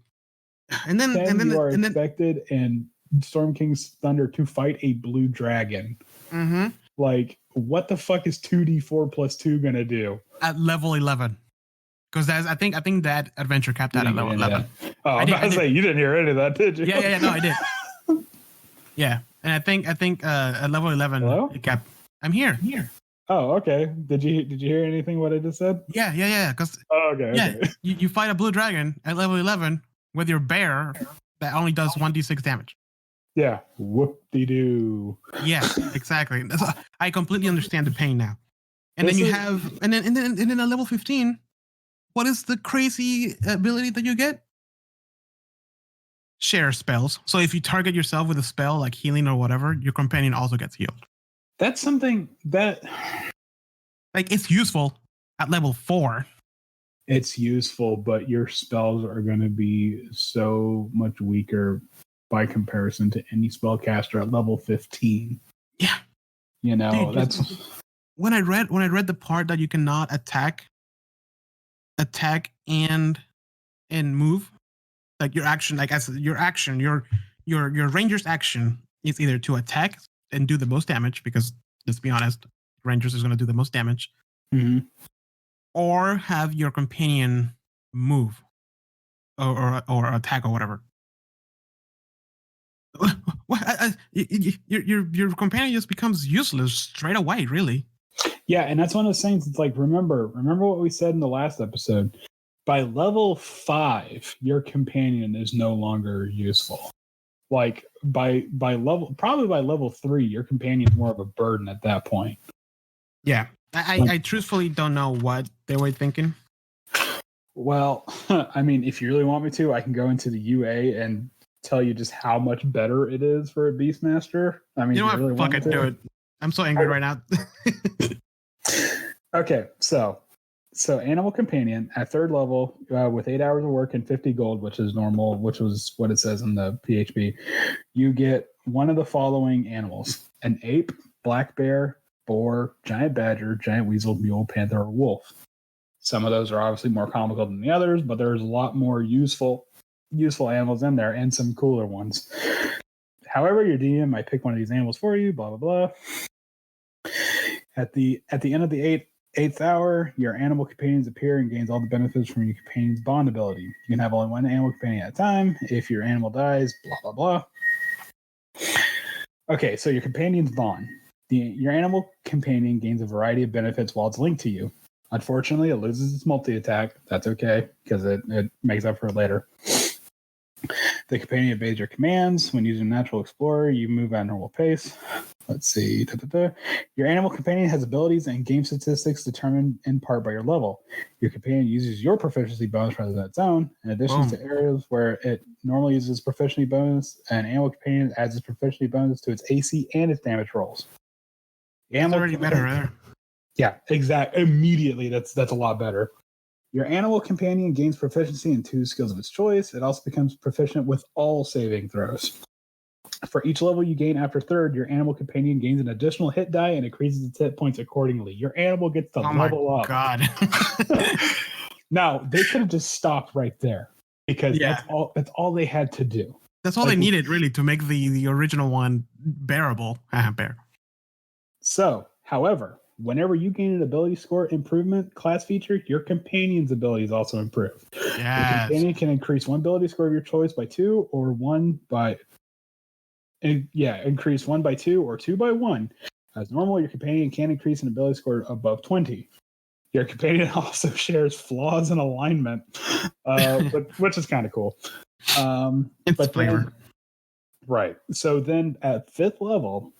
And then you are expected in Storm King's Thunder to fight a blue dragon. Mm-hmm. Like, what the fuck is 2d4 plus 2 gonna do? At level 11. Because I think that adventure capped out at level 11. Oh, I was about to say, you didn't hear any of that, did you? Yeah, no, I did. Yeah. And I think at level 11 it capped. I'm here. Oh, okay. Did you hear anything what I just said? Yeah. Because okay. You fight a blue dragon at level 11 with your bear that only does 1d6 damage. Yeah. Whoop-de-doo. Yeah, exactly. I completely understand the pain now. And then you have and then at level 15, what is the crazy ability that you get? Share spells. So if you target yourself with a spell like healing or whatever, your companion also gets healed. That's something that like it's useful at level 4. It's useful, but your spells are going to be so much weaker by comparison to any spellcaster at level 15. Yeah. You know, dude, that's when I read the part that you cannot attack and move. Like your action, like as your action, your ranger's action is either to attack and do the most damage, because let's be honest, rangers is going to do the most damage, or have your companion move or attack or whatever. Your companion just becomes useless straight away, really. Yeah, and that's one of those things. It's like remember what we said in the last episode. By level 5, your companion is no longer useful. Like by level 3, your companion is more of a burden at that point. Yeah, I truthfully don't know what they were thinking. Well, I mean, if you really want me to, I can go into the UA and tell you just how much better it is for a Beastmaster. I mean, you know what? Really fuck it, do it. I'm so angry right now. Okay, so Animal Companion at 3rd level with 8 hours of work and 50 gold, which is normal, which was what it says in the PHP. You get one of the following animals: an ape, black bear, boar, giant badger, giant weasel, mule, panther, or wolf. Some of those are obviously more comical than the others, but there's a lot more useful animals in there and some cooler ones. However, your DM might pick one of these animals for you, blah, blah, blah. At the end of the 8th hour, your animal companions appear and gains all the benefits from your companion's bond ability. You can have only one animal companion at a time. If your animal dies, blah, blah, blah. Okay, so your companion's bond. Your animal companion gains a variety of benefits while it's linked to you. Unfortunately, it loses its multi-attack. That's okay, because it makes up for it later. The companion obeys your commands. When using Natural Explorer, you move at a normal pace. Let's see. Your animal companion has abilities and game statistics determined in part by your level. Your companion uses your proficiency bonus rather than its own. In addition to areas where it normally uses proficiency bonus, an animal companion adds its proficiency bonus to its AC and its damage rolls. It's already better, right? Yeah, exactly. Immediately, that's a lot better. Your animal companion gains proficiency in 2 skills of its choice. It also becomes proficient with all saving throws. For each level you gain after third, your animal companion gains an additional hit die and increases its hit points accordingly. Your animal gets to level up. God. Now, they could have just stopped right there because that's all they had to do. That's all they needed, really, to make the original one bearable. Bear. So, however, whenever you gain an ability score improvement class feature, your companion's abilities also improve. Yes. Your companion can increase one ability score of your choice by 2 or 1 by... increase 1 by 2 or 2 by 1. As normal, your companion can increase an ability score above 20. Your companion also shares flaws in alignment, which is kind of cool. It's flavor. Right. So then at 5th level,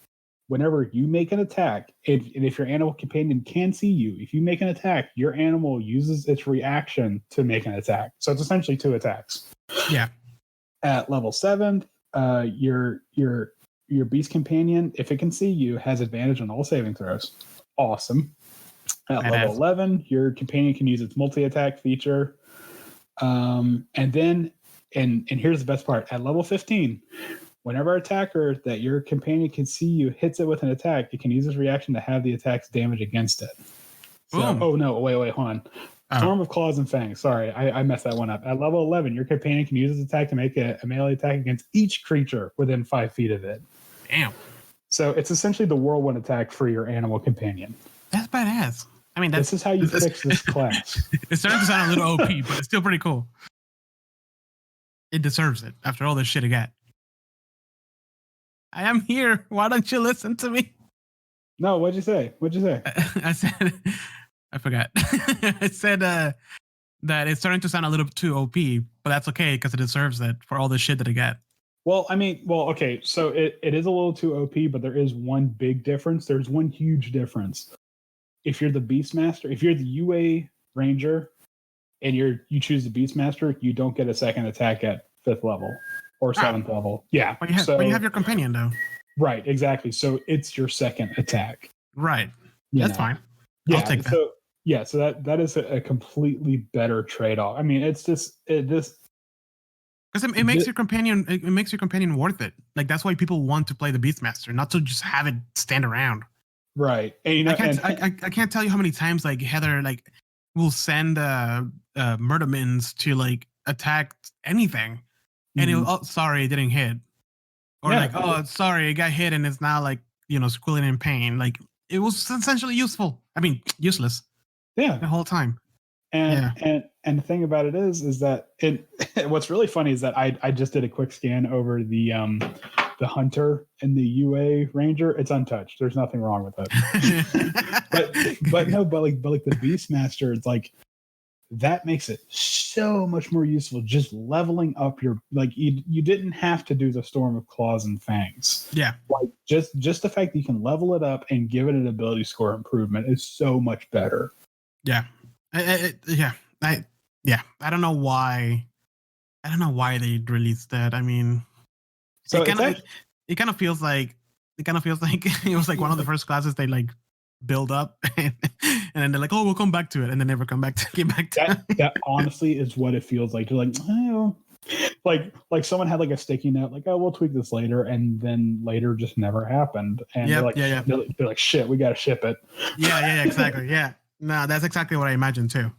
whenever you make an attack, if your animal companion can see you, if you make an attack, your animal uses its reaction to make an attack. So it's essentially 2 attacks. Yeah. At level 7, your beast companion, if it can see you, has advantage on all saving throws. Awesome. At level 11, your companion can use its multi-attack feature. And here's the best part. At level 15, whenever an attacker that your companion can see you hits it with an attack, it can use its reaction to have the attack's damage against it. So, wait, hold on. Storm of Claws and Fangs. Sorry, I messed that one up. At level 11, your companion can use its attack to make a melee attack against each creature within 5 feet of it. Damn. So it's essentially the whirlwind attack for your animal companion. That's badass. I mean, this is how you fix this class. It's starting to sound a little OP, but it's still pretty cool. It deserves it after all this shit it got. I am here. Why don't you listen to me? No, what'd you say? I said, I forgot. I said that it's starting to sound a little too OP, but that's okay because it deserves it for all the shit that it got. Well, okay, so it is a little too OP, but there is one big difference. There's one huge difference. If you're the Beastmaster, if you're the UA Ranger, and you choose the Beastmaster, you don't get a second attack at 5th level or 7th level. Yeah, but you have your companion though. Right, exactly. So it's your second attack. Right, that's fine. Yeah, I'll take that. So that is a completely better trade-off. I mean, it's just because it makes your companion. It makes your companion worth it. Like that's why people want to play the Beastmaster, not to just have it stand around. Right. And, I can't tell you how many times like Heather will send Murdermins to like attack anything, and sorry, it didn't hit, or sorry, it got hit and it's now squealing in pain. Like it was essentially useful. I mean, useless. Yeah, the whole time. And the thing about it is that what's really funny is that I just did a quick scan over the Hunter and the UA Ranger. It's untouched. There's nothing wrong with it. but the Beastmaster, it's like that makes it so much more useful. Just leveling up your you didn't have to do the Storm of Claws and Fangs. Yeah, like just the fact that you can level it up and give it an ability score improvement is so much better. Yeah, I don't know why. I don't know why they released that. I mean. So it kind of feels like it was like one of the first classes they build up and then they're like, oh, we'll come back to it, and then never come back to get back to it. That honestly is what it feels like. You're like, oh, like someone had a sticky note, like, oh, we'll tweak this later, and then later just never happened. And they're like, shit, we got to ship it. Yeah, exactly. Yeah, no, that's exactly what I imagined too.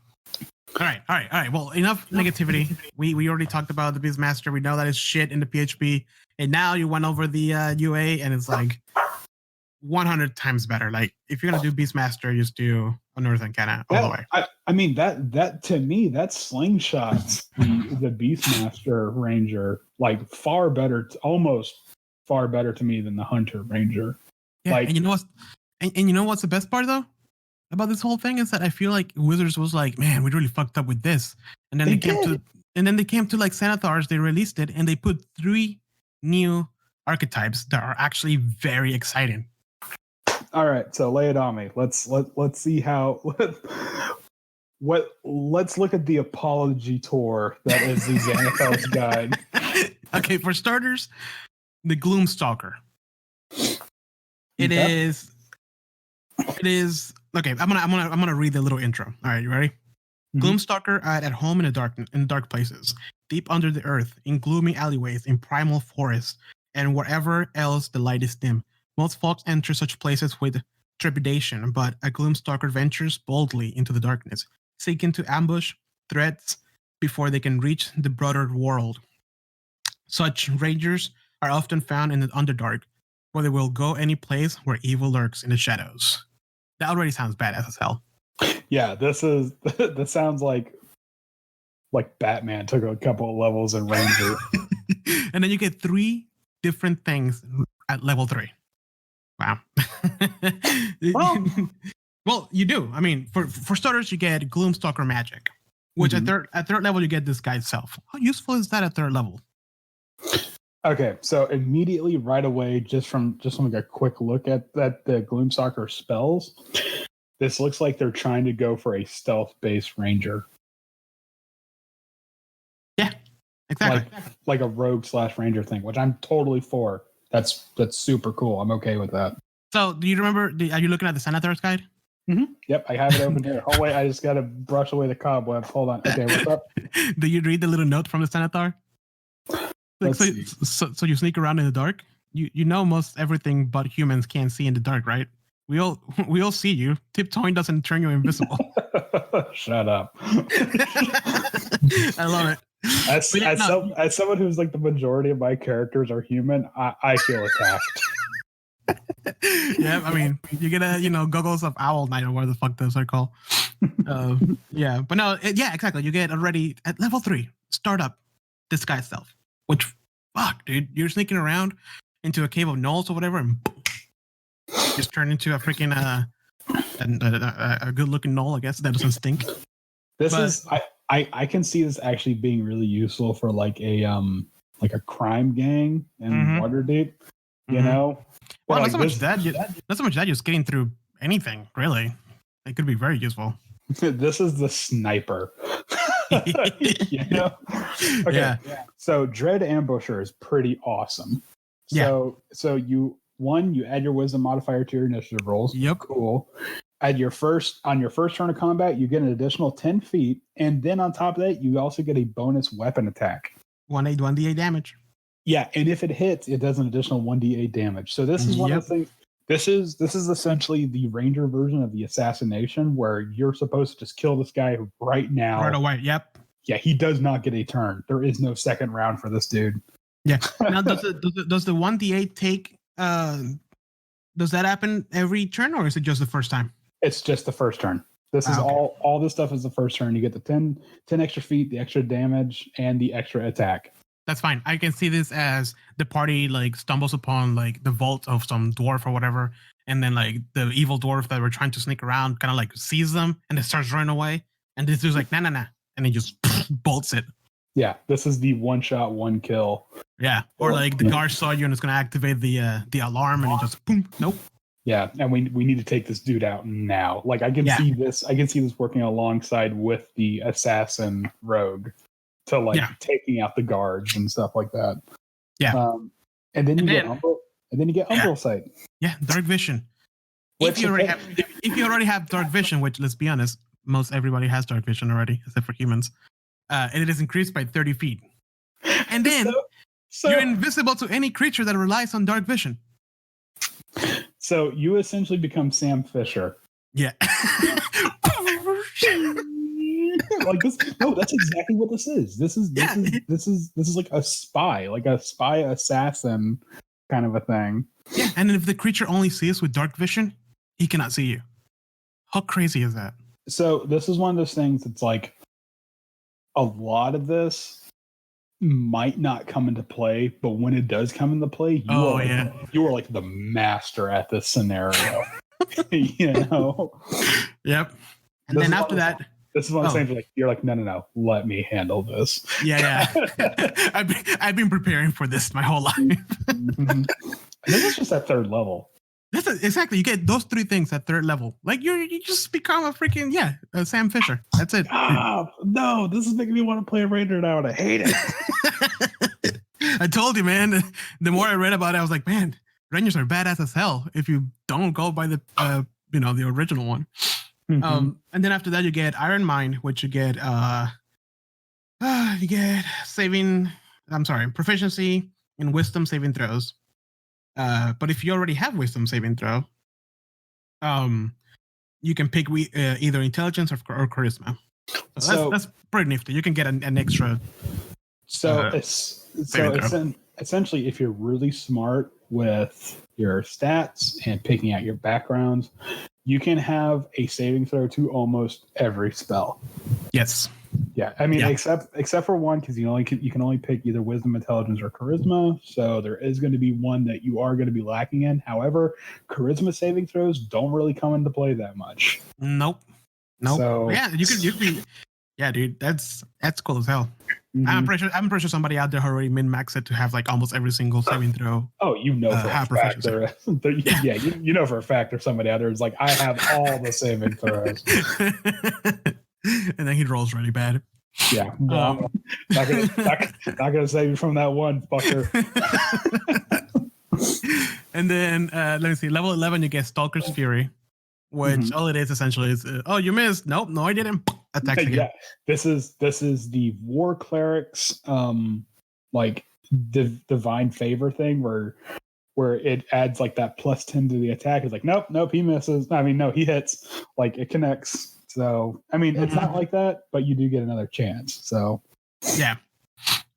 All right. Well, enough negativity. We already talked about the Beastmaster. We know that it's shit in the PHP. And now you went over the UA, and it's 100 times better. Like, if you're going to do Beastmaster, just do a Northern Canna all the way. I mean, that to me, that slingshots the Beastmaster Ranger, far better, almost far better to me than the Hunter Ranger. Yeah, and you know what's, and you know what's the best part, though? About this whole thing is that I feel like Wizards was like, man, we really fucked up with this. And then they came to Xanathars, they released it, and they put 3 new archetypes that are actually very exciting. All right, so lay it on me. Let's see how let's look at the apology tour that is the Xanathars guide. Okay, for starters, the Gloomstalker. It is okay. I'm gonna read the little intro. All right, you ready? Mm-hmm. Gloomstalker at home in dark places, deep under the earth, in gloomy alleyways, in primal forests, and wherever else the light is dim. Most folks enter such places with trepidation, but a Gloomstalker ventures boldly into the darkness, seeking to ambush threats before they can reach the broader world. Such rangers are often found in the Underdark, where they will go any place where evil lurks in the shadows. That already sounds badass as hell. Yeah, this sounds like Batman took a couple of levels in Ranger. And then you get 3 different things at level 3. Wow. Well, you do. I mean, for starters, you get Gloomstalker magic, which at third level you get this guy's self. How useful is that at third level? Okay, so immediately right away, just from like a quick look at the Gloomstalker spells, this looks like they're trying to go for a stealth-based ranger. Yeah, exactly. Like a rogue / ranger thing, which I'm totally for. That's super cool. I'm okay with that. So, do you remember? Are you looking at the Senator's guide? Mm-hmm. Yep, I have it open here. Oh wait, I just gotta brush away the cobwebs. Hold on. Okay, what's up? Do you read the little note from the Senator? Like, so you sneak around in the dark. You know most everything but humans can't see in the dark, right? We all see you. Tiptoeing doesn't turn you invisible. Shut up. I love it. As someone who's like the majority of my characters are human, I feel attacked. Yeah, I mean, you get goggles of Owl Night or whatever the fuck those are called. Yeah, but no, yeah, exactly. You get already at level 3 startup disguise self. Which, fuck, dude, you're sneaking around into a cave of gnolls or whatever, and just turn into a freaking a good-looking gnoll, I guess that doesn't stink. I can see this actually being really useful for like a crime gang in Waterdeep. You know, well, not so much that, just getting through anything really. It could be very useful. This is the sniper. You know? Okay. Yeah. So Dread Ambusher is pretty awesome. So you add your wisdom modifier to your initiative rolls. Yep. Cool. On your first turn of combat, you get an additional 10 feet, and then on top of that, you also get a bonus weapon attack. 1d8 damage. Yeah, and if it hits, it does an additional 1d8 damage. So this is one of the things. This is essentially the ranger version of the assassination, where you're supposed to just kill this guy right now. Right away. Yep. Yeah, he does not get a turn. There is no second round for this dude. Yeah. Now, does the 1d8 take? Does that happen every turn, or is it just the first time? It's just the first turn. This is all this stuff is the first turn. You get the 10 extra feet, the extra damage, and the extra attack. That's fine. I can see this as the party like stumbles upon like the vault of some dwarf or whatever, and then like the evil dwarf that were trying to sneak around kind of like sees them and it starts running away, and this dude's like nah, and he just bolts it. Yeah, this is the one shot, one kill. Yeah, or like the guard saw you and it's gonna activate the alarm, and he just boom, nope. Yeah, and we need to take this dude out now. Like I can see this working alongside with the assassin rogue to like taking out the guards and stuff like that. Yeah. And then you get Umbral Sight. Yeah, dark vision. If you already have dark vision, which let's be honest, most everybody has dark vision already, except for humans. And it is increased by 30 feet. And then you're invisible to any creature that relies on dark vision. So you essentially become Sam Fisher. Yeah. Like this. No, that's exactly what this is. This is like a spy assassin kind of a thing. Yeah, and if the creature only sees with dark vision, he cannot see you. How crazy is that? So this is one of those things that's like a lot of this might not come into play, but when it does come into play, you are like the master at this scenario. You know? Yep. And then after that, this is what I'm saying. You're like, no, let me handle this. Yeah. I've been preparing for this my whole life. Mm-hmm. I think it's just at third level. Exactly. You get those 3 things at third level. Like you just become a freaking Sam Fisher. That's it. No, this is making me want to play a Ranger now, and I hate it. I told you, man. The more I read about it, I was like, man, Rangers are badass as hell if you don't go by the the original one. Mm-hmm. And then after that, you get Iron Mind, which you get proficiency in wisdom saving throws. But if you already have wisdom saving throw, you can pick either intelligence or charisma. So that's pretty nifty. You can get an extra. Essentially, if you're really smart with your stats and picking out your backgrounds, you can have a saving throw to almost every spell. Yes. Yeah, I mean, except for one, because you can only pick either wisdom, intelligence, or charisma. So there is going to be one that you are going to be lacking in. However, charisma saving throws don't really come into play that much. Nope. So yeah, you could be. Yeah, dude, that's cool as hell. Mm-hmm. I'm pretty sure somebody out there already min-maxed it to have like almost every single saving throw. Oh, you know for a fact you know for a fact there's somebody out there who's like, I have all the saving throws. And then he rolls really bad. Yeah. Not gonna save you from that one, fucker. And then let me see, level 11 you get Stalker's Fury, which all it is essentially is you missed. Nope, no I didn't. Attack again. Yeah. This is the war cleric's like divine favor thing where it adds like that +10 to the attack. It's like nope, he misses. I mean, no, he hits. Like it connects. So I mean, it's not like that, but you do get another chance. So yeah.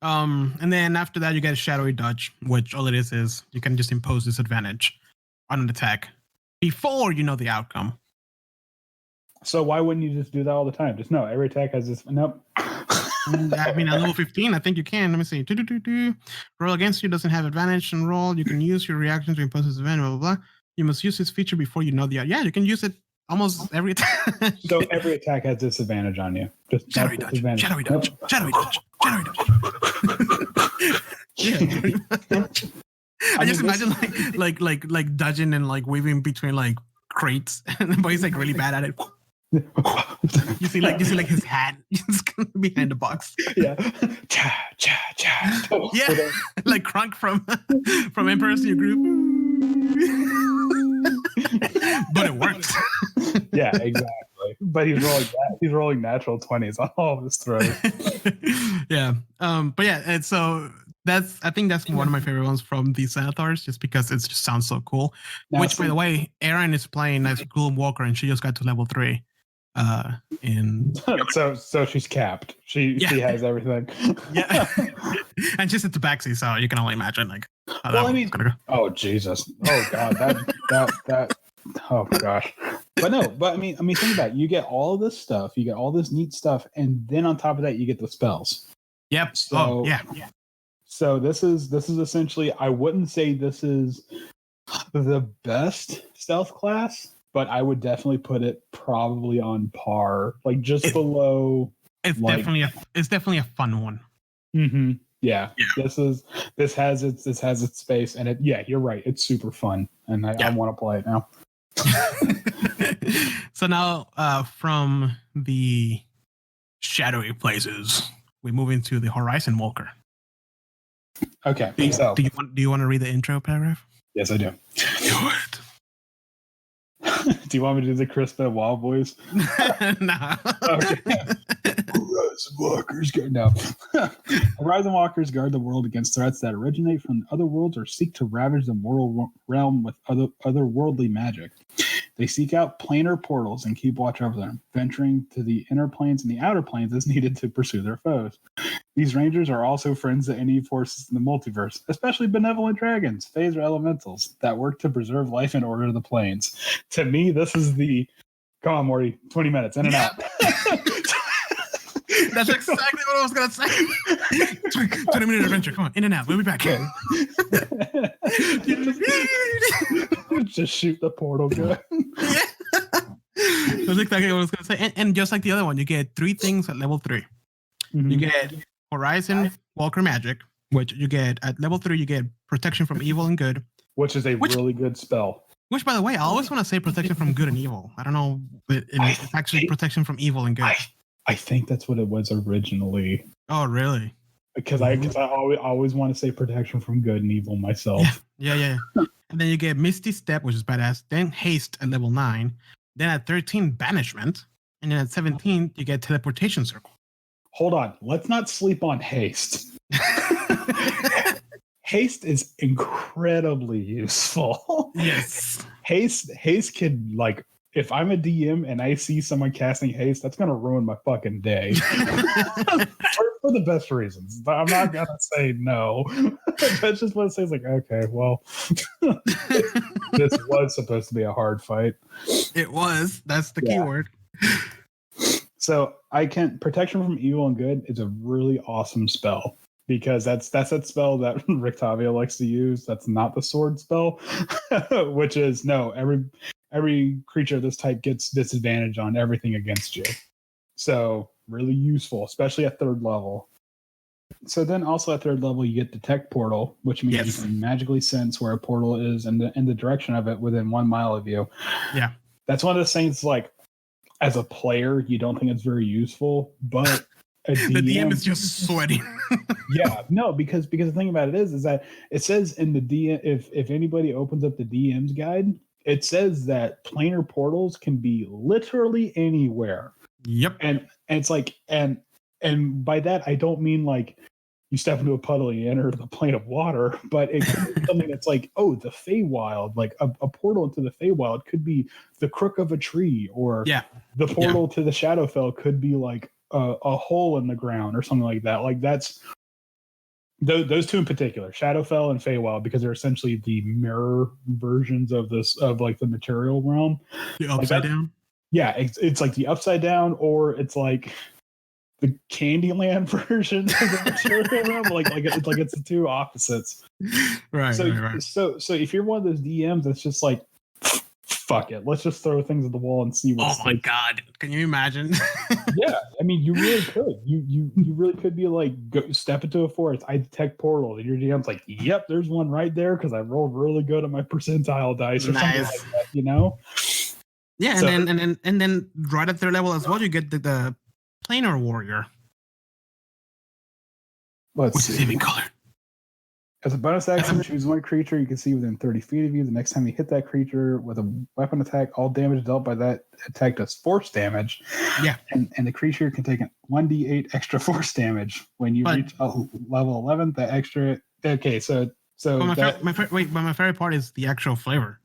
And then after that, you get a shadowy dodge, which all it is you can just impose disadvantage on an attack before you know the outcome. So why wouldn't you just do that all the time? Just no, every attack has this. Nope. I mean, at level 15, I think you can. Let me see. Roll against you doesn't have advantage and roll. You can use your reaction to impose disadvantage. Blah blah blah. You must use this feature before you know the. Yeah, you can use it almost every attack. So every attack has disadvantage on you. Just shadowy dodge. Shadowy dodge. Shadowy dodge. Shadowy dodge. Yeah. I just imagine like dodging and like weaving between like crates, but he's like really bad at it. You see like his hat behind the box. Yeah. Cha cha cha. Yeah. Like Krunk from Emperor's New Groove. But it works. Yeah, exactly. But he's rolling natural 20s on all of his throws. Yeah. But yeah, and so I think that's one of my favorite ones from the Senators, just because it just sounds so cool. Now, which, by the way, Erin is playing as Gloom Walker, and she just got to level 3. So she's capped. She has everything. Yeah. And she's at the backseat, so you can only imagine like how that one's gonna go. Oh Jesus. Oh God. That oh gosh. But I mean think about it. You get all this stuff, you get all this neat stuff, and then on top of that you get the spells. Yep. So, yeah. So this is essentially, I wouldn't say this is the best stealth class, but I would definitely put it probably on par, like just below. It's definitely a fun one. Mm-hmm. Yeah. This has its space, and you're right. It's super fun, and I want to play it now. So now, from the shadowy places, we move into the Horizon Walker. Okay. Do you want to read the intro paragraph? Yes, I do. Do it. Do you want me to do the Chris Benoit voice? Nah. Okay. Horizon Walkers guard. No. Horizon Walkers guard the world against threats that originate from other worlds or seek to ravage the mortal realm with otherworldly magic. They seek out planar portals and keep watch over them, venturing to the inner planes and the outer planes as needed to pursue their foes. These rangers are also friends to any forces in the multiverse, especially benevolent dragons, fays, or elementals that work to preserve life and order the planes. To me, this is the... Come on, Morty. 20 minutes, in and out. That's exactly what I was going to say. 20-minute adventure. Come on, in and out. We'll be back. Just shoot the portal gun. Yeah. That's exactly what I was going to say. And just like the other one, you get 3 things at level 3. Mm-hmm. You get Horizon Walker Magic, which you get at level 3, you get protection from evil and good. Which is a really good spell. Which, by the way, I always want to say protection from good and evil. I don't know, but it's actually protection from evil and good. I think that's what it was originally. Oh, really? Because I always want to say protection from good and evil myself. Yeah. And then you get Misty Step, which is badass. Then Haste at level 9. Then at 13, Banishment. And then at 17, you get Teleportation Circle. Hold on. Let's not sleep on Haste. Haste is incredibly useful. Yes. Haste can, like, if I'm a DM and I see someone casting haste, that's gonna ruin my fucking day. for the best reasons. But I'm not gonna say no. That's just what it says. Like, okay, well, this was supposed to be a hard fight. It was. That's the key word. So I can protection from evil and good is a really awesome spell. Because that's that spell that Rictavia likes to use. That's not the sword spell, which is no, every creature of this type gets disadvantage on everything against you. So really useful, especially at 3rd level. So then also at 3rd level, you get detect portal, which means you can magically sense where a portal is and in the direction of it within 1 mile of you. Yeah. That's one of those things, like, as a player, you don't think it's very useful, but the DM is just sweating. Yeah, no, because the thing about it is that it says in the DM, if anybody opens up the DM's guide, it says that planar portals can be literally anywhere. Yep. And it's like, and by that I don't mean like you step into a puddle and you enter the plane of water, but it could be something that's like, oh, the Feywild, like a portal into the Feywild could be the crook of a tree, or the portal to the Shadowfell could be like a hole in the ground or something like that. Like that's those two in particular, Shadowfell and Feywild, because they're essentially the mirror versions of this, of like the material realm. The upside down? Yeah, it's like the upside down, or it's like the Candyland version of the material realm. Like it's the two opposites. Right. So if you're one of those DMs that's just like, fuck it, let's just throw things at the wall and see what. Oh my god, can you imagine? Yeah, I mean, you really could. You really could be like, go step into a forest, I detect portal, and your DM's like, yep, there's one right there because I rolled really good on my percentile dice or something like that, you know? Yeah, so, and then right at 3rd level as well, you get the planar warrior. Let's see. Saving color. As a bonus action, choose one creature you can see within 30 feet of you. The next time you hit that creature with a weapon attack, all damage dealt by that attack does force damage. Yeah. And the creature can take 1d8 extra force damage. When you reach level 11, the extra... Okay, so but my favorite part is the actual flavor.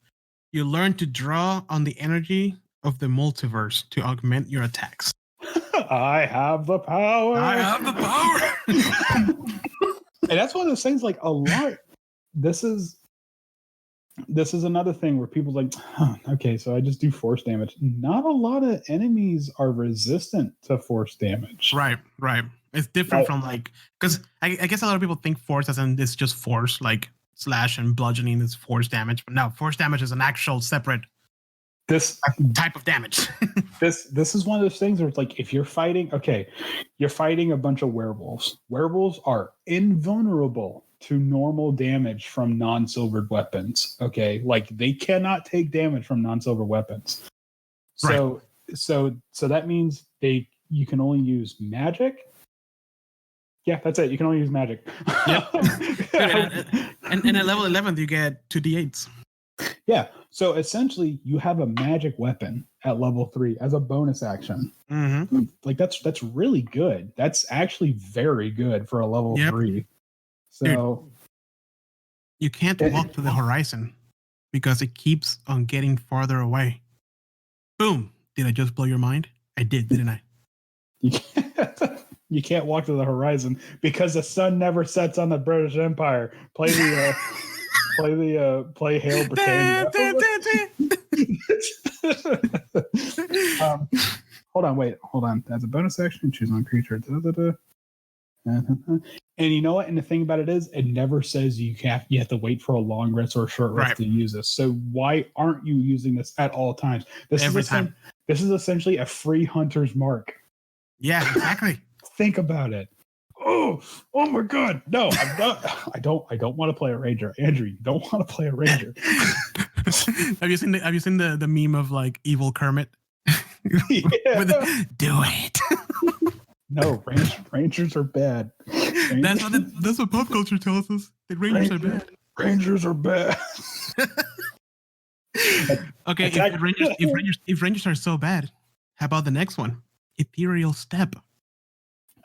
You learn to draw on the energy of the multiverse to augment your attacks. I have the power. I have the power. And that's one of those things, like, a lot. This is another thing where people's like, okay, so I just do force damage. Not a lot of enemies are resistant to force damage. Right. It's different from, like, because I guess a lot of people think force as in this just force, like slash and bludgeoning is force damage. But no, force damage is an actual separate type of damage. This is one of those things where it's like, if you're fighting a bunch of werewolves. Werewolves are invulnerable to normal damage from non-silvered weapons. Okay, like they cannot take damage from non-silver weapons. So that means you can only use magic. Yeah, that's it. You can only use magic. Yep. and at level 11, you get 2d8s. Yeah. So essentially, you have a magic weapon at level 3 as a bonus action. Mm-hmm. Like that's really good. That's actually very good for a level 3. So dude, you can't walk to the horizon because it keeps on getting farther away. Boom! Did I just blow your mind? I did, didn't I? You can't walk to the horizon because the sun never sets on the British Empire. Play Hail Britannia. Hold on. As a bonus action, choose one creature. And you know what? And the thing about it is, it never says you have to wait for a long rest or a short rest to use this. So why aren't you using this at all times? This is essentially a free hunter's mark. Yeah, exactly. Think about it. Oh my God! No, I'm not. I don't want to play a ranger, Andrew. You don't want to play a ranger. Have you seen the meme of like evil Kermit? Do it. No, rangers are bad. That's what pop culture tells us. That rangers are bad. Rangers are bad. Okay, if rangers are so bad, how about the next one? Ethereal Step.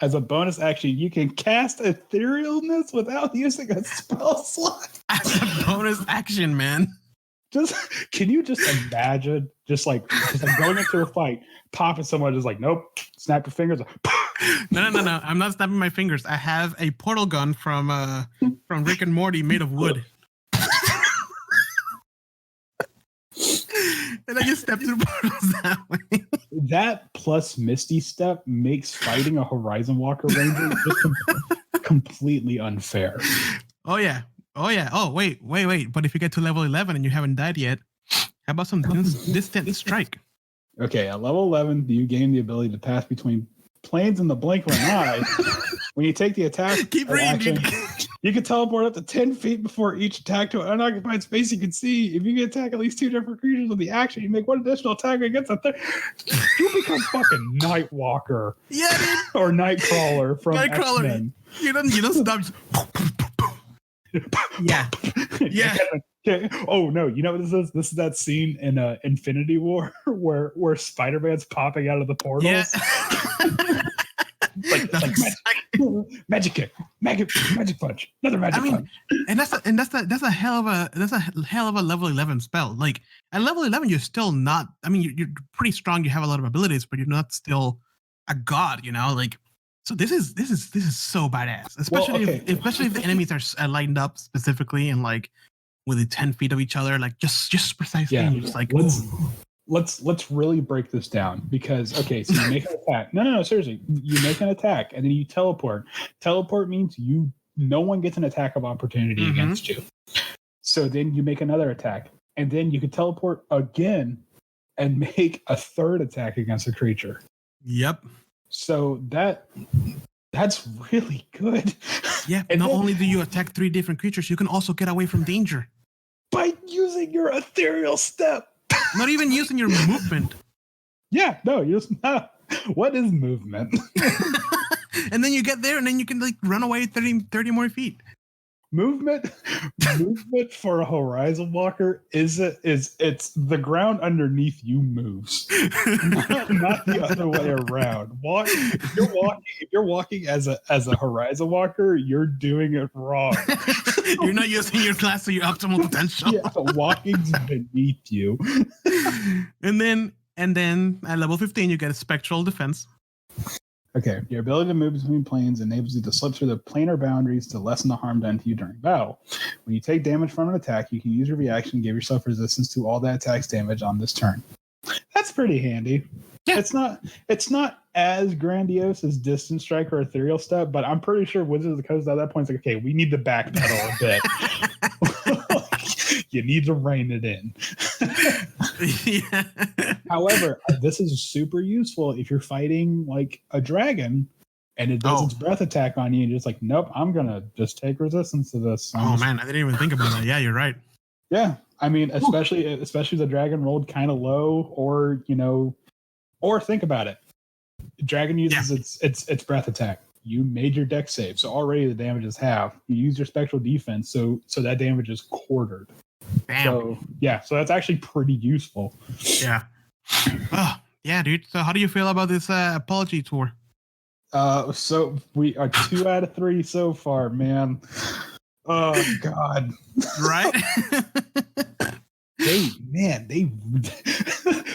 as a bonus action, you can cast etherealness without using a spell slot. As a bonus action, man. Can you just imagine just like going into a fight, popping someone, just like, nope, snap your fingers. No. I'm not snapping my fingers. I have a portal gun from Rick and Morty made of wood. And I just step through portals that way. That plus Misty Step makes fighting a Horizon Walker Ranger just completely unfair. Oh yeah. Oh wait. But if you get to level 11 and you haven't died yet, how about some distant strike? Okay, at level 11, you gain the ability to pass between planes in the blink of an eye. When you take the attack, keep reading. You can teleport up to 10 feet before each attack to an unoccupied space you can see. If you can attack at least 2 different creatures with the action, you make one additional attack against a third. You become fucking Nightwalker. Yeah, dude. Or Nightcrawler from X-Men. You don't stop. Yeah. Okay. Oh no! You know what this is? This is that scene in Infinity War where Spider-Man's popping out of the portals. Yeah. like magic kick, magic punch, another magic punch. And that's a hell of a level 11 spell. Like at level 11, you're still not. I mean, you're pretty strong. You have a lot of abilities, but you're not still a god. You know, like. So this is so badass, especially if the enemies are lined up specifically and like within 10 feet of each other, like just precisely. Yeah. Just like let's really break this down because so you make an attack. No, seriously, you make an attack and then you teleport. Teleport means no one gets an attack of opportunity against you. So then you make another attack and then you can teleport again and make a third attack against a creature. Yep. So that's really good. Yeah, and not only do you attack 3 different creatures, you can also get away from danger. By using your ethereal step. Not even using your movement. Yeah, no, you're not. What is movement? And then you get there and then you can like run away 30 more feet. Movement for a Horizon Walker it's the ground underneath you moves, not the other way around. If you're walking as a Horizon Walker, you're doing it wrong. You're not using your class to your optimal potential. Yeah, walking's beneath you. And then at level 15, you get a spectral defense. Okay, your ability to move between planes enables you to slip through the planar boundaries to lessen the harm done to you during battle. When you take damage from an attack, you can use your reaction to give yourself resistance to all that attack's damage on this turn. That's pretty handy. Yeah. It's not as grandiose as Distant Strike or Ethereal Step, but I'm pretty sure Wizards of the Coast at that point is like, okay, we need to backpedal a bit. You need to rein it in. Yeah. However, this is super useful if you're fighting like a dragon and it does its breath attack on you and you're just like, nope, I'm gonna just take resistance to this. Man, I didn't even think about that. Yeah, you're right. Yeah. I mean, especially the dragon rolled kind of low, or think about it. Dragon uses its breath attack. You made your deck save, so already the damage is half. You use your spectral defense, so that damage is quartered. Damn. So that's actually pretty useful. Yeah. Oh, yeah, dude. So how do you feel about this apology tour? So we are 2 out of 3 so far, man. Oh God. Right? They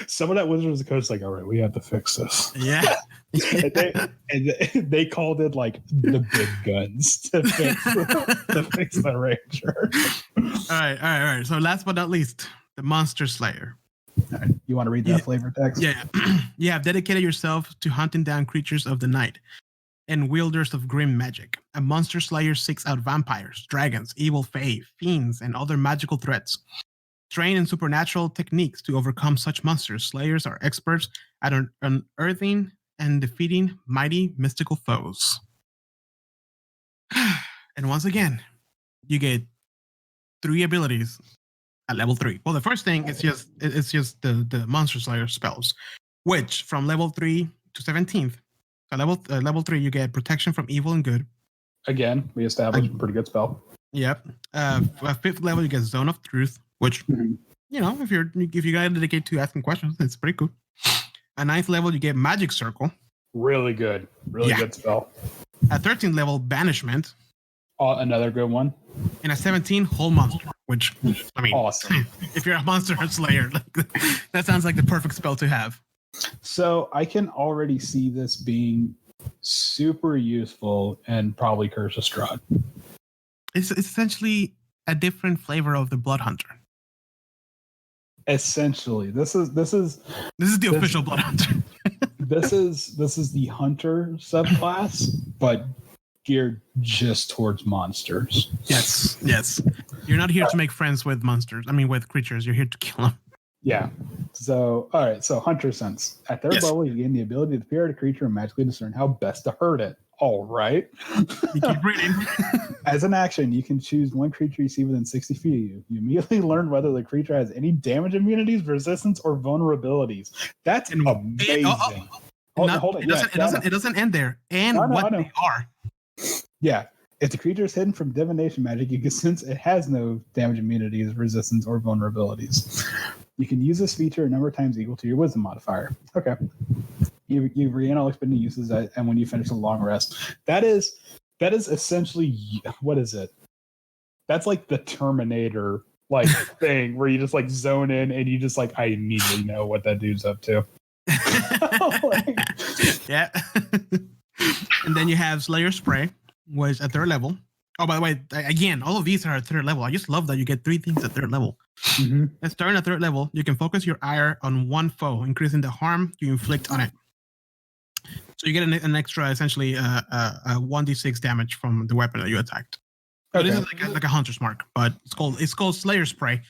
some of that Wizards of the Coast like, all right, we have to fix this. Yeah. and they called it like the big guns to fix the Ranger. All right. So last but not least, the Monster Slayer. All right. You want to read that flavor text? Yeah. You have dedicated yourself to hunting down creatures of the night and wielders of grim magic. A Monster Slayer seeks out vampires, dragons, evil fae, fiends, and other magical threats. Trained in supernatural techniques to overcome such monsters, Slayers are experts at unearthing and defeating mighty mystical foes. And once again, you get 3 abilities at level 3. Well, the first thing is just the Monster Slayer spells, which from level 3 to 17th. At level 3, you get protection from evil and good. Again, we established a pretty good spell. Yep. At 5th level, you get Zone of Truth, which if you gotta dedicate to asking questions, it's pretty cool. At 9th level, you get Magic Circle. Really good. Really good spell. At 13th level, Banishment. Another good one. And at 17, Whole Monster, which, I mean, awesome. If you're a Monster Slayer, that sounds like the perfect spell to have. So I can already see this being super useful and probably Curse of Strahd. It's essentially a different flavor of the Blood Hunter. Essentially, this is the official Blood Hunter. this is the Hunter subclass, but geared just towards monsters. Yes. You're not here to make friends with monsters. I mean, with creatures. You're here to kill them. Yeah. So, all right. So, Hunter Sense. At third level, you gain the ability to peer at a creature and magically discern how best to hurt it. All right. You keep reading. As an action, you can choose one creature you see within 60 feet of you. You immediately learn whether the creature has any damage immunities, resistance, or vulnerabilities. That's amazing. Hold it. It doesn't end there. And what they are. Yeah. If the creature is hidden from divination magic, you can sense it has no damage immunities, resistance, or vulnerabilities. You can use this feature a number of times equal to your wisdom modifier. Okay. You regain all expended uses, and when you finish a long rest, that is essentially, what is it? That's like the Terminator thing where you just zone in and you just I immediately know what that dude's up to. Yeah. And then you have Slayer Spray, which at third level. Oh, by the way, again, all of these are at third level. I just love that you get 3 things at third level. Mm-hmm. And starting at third level, you can focus your ire on one foe, increasing the harm you inflict on it. So you get an extra, essentially, 1d6 damage from the weapon that you attacked. So this is like a hunter's mark, but it's called Slayer Spray.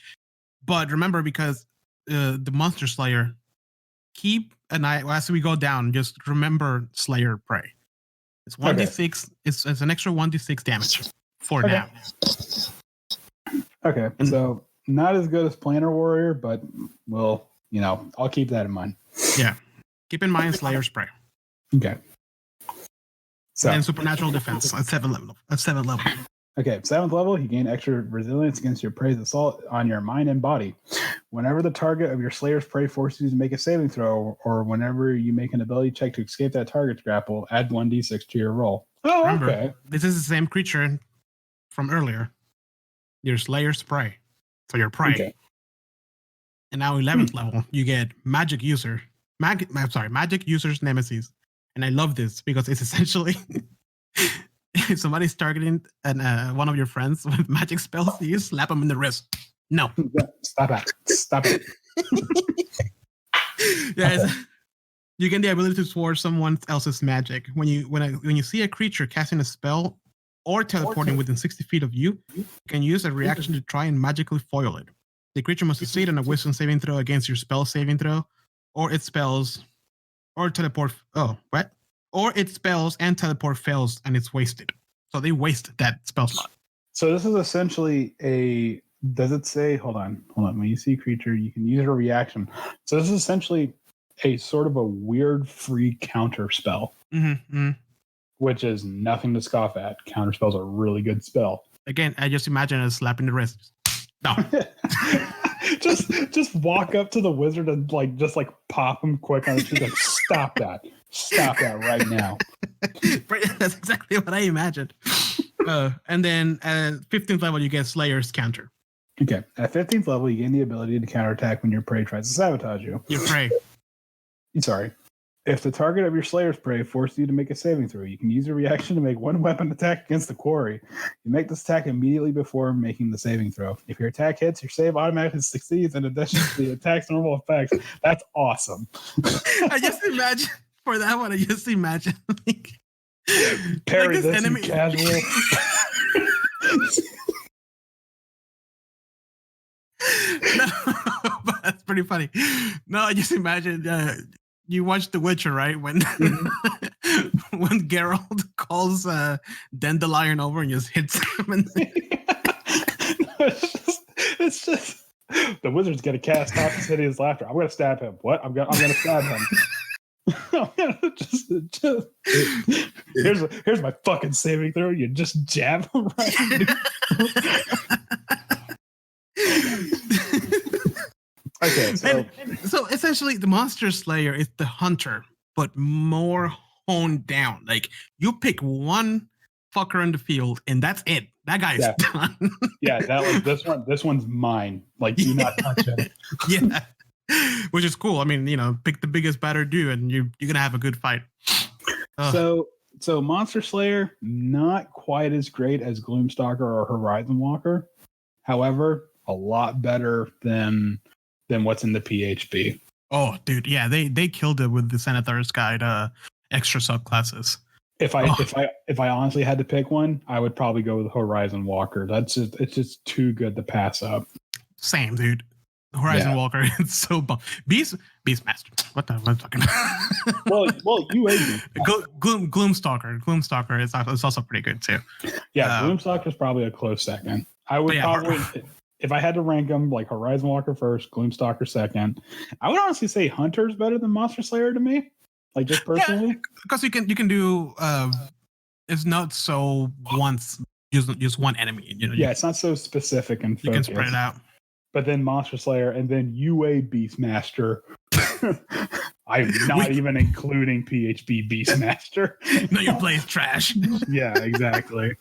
But remember, because the Monster Slayer, keep an eye as we go down. Just remember Slayer Spray. It's 1d6. It's an extra 1d6 damage for now. Okay, so not as good as Planner Warrior, but I'll keep that in mind. Yeah, keep in mind Slayer Spray. Okay. So and Supernatural Defense at 7th level. Okay, 7th level, you gain extra resilience against your prey's assault on your mind and body. Whenever the target of your Slayer's Prey forces you to make a saving throw, or whenever you make an ability check to escape that target's grapple, add 1d6 to your roll. Oh, remember, okay. This is the same creature from earlier. Your Slayer's Prey. So your prey. Okay. And now 11th level, you get Magic User's Nemesis. And I love this because it's essentially if somebody's targeting one of your friends with magic spells, you slap them in the wrist. No. Stop it. Yeah, you get the ability to thwart someone else's magic. When you see a creature casting a spell or teleporting within 60 feet of you, you can use a reaction to try and magically foil it. The creature must succeed on a wisdom saving throw against your spell saving throw, or its spells or teleport. Or its spells and teleport fails and it's wasted. So they waste that spell slot. So this is essentially does it say, hold on. When you see a creature, you can use a reaction. So this is essentially a sort of a weird free counter spell, which is nothing to scoff at. Counter spells are a really good spell. Again, I just imagine a slap in the wrist. No. just walk up to the wizard and pop him quick on the cheek. Stop that right now. That's exactly what I imagined. And then at 15th level, you get Slayer's Counter. Okay. At 15th level, you gain the ability to counterattack when your prey tries to sabotage you. Your prey. Sorry. If the target of your Slayer's Prey forces you to make a saving throw, you can use a reaction to make one weapon attack against the quarry. You make this attack immediately before making the saving throw. If your attack hits, your save automatically succeeds in addition to the attack's normal effects. That's awesome. I just imagine, for that one, parry this enemy casual. No, but that's pretty funny. No, I just imagine you watched The Witcher, right? When when Geralt calls Dandelion over and just hits him. And it's just the wizard's gonna cast off his hideous laughter. I'm gonna stab him. What? I'm gonna stab him. Here's my fucking saving throw. You just jab him right. Okay, so essentially the Monster Slayer is the hunter, but more honed down. Like you pick one fucker in the field, and that's it. That guy's done. Yeah, that like this one's mine. Like, do not touch it. Yeah, which is cool. I mean, pick the biggest batter dude, and you're gonna have a good fight. So Monster Slayer, not quite as great as Gloomstalker or Horizon Walker. However, a lot better than what's in the PHB. Oh, dude, yeah, they killed it with the Senator's Guide extra subclasses. If I honestly had to pick one, I would probably go with Horizon Walker. It's just too good to pass up. Same, dude. Horizon Walker, it's so bum. Beastmaster. What the fucking? well, you ate Gloomstalker. Gloomstalker is also pretty good too. Yeah, Gloomstalker is probably a close second. I would probably, if I had to rank them, like Horizon Walker first, Gloomstalker second. I would honestly say Hunter's better than Monster Slayer to me. Like just personally, because you can do. It's not so just one enemy. Yeah, it's not so specific and focused. You can spread it out. But then Monster Slayer and then UA Beastmaster. I'm not even including PHB Beastmaster. No, your play is trash. Yeah, exactly.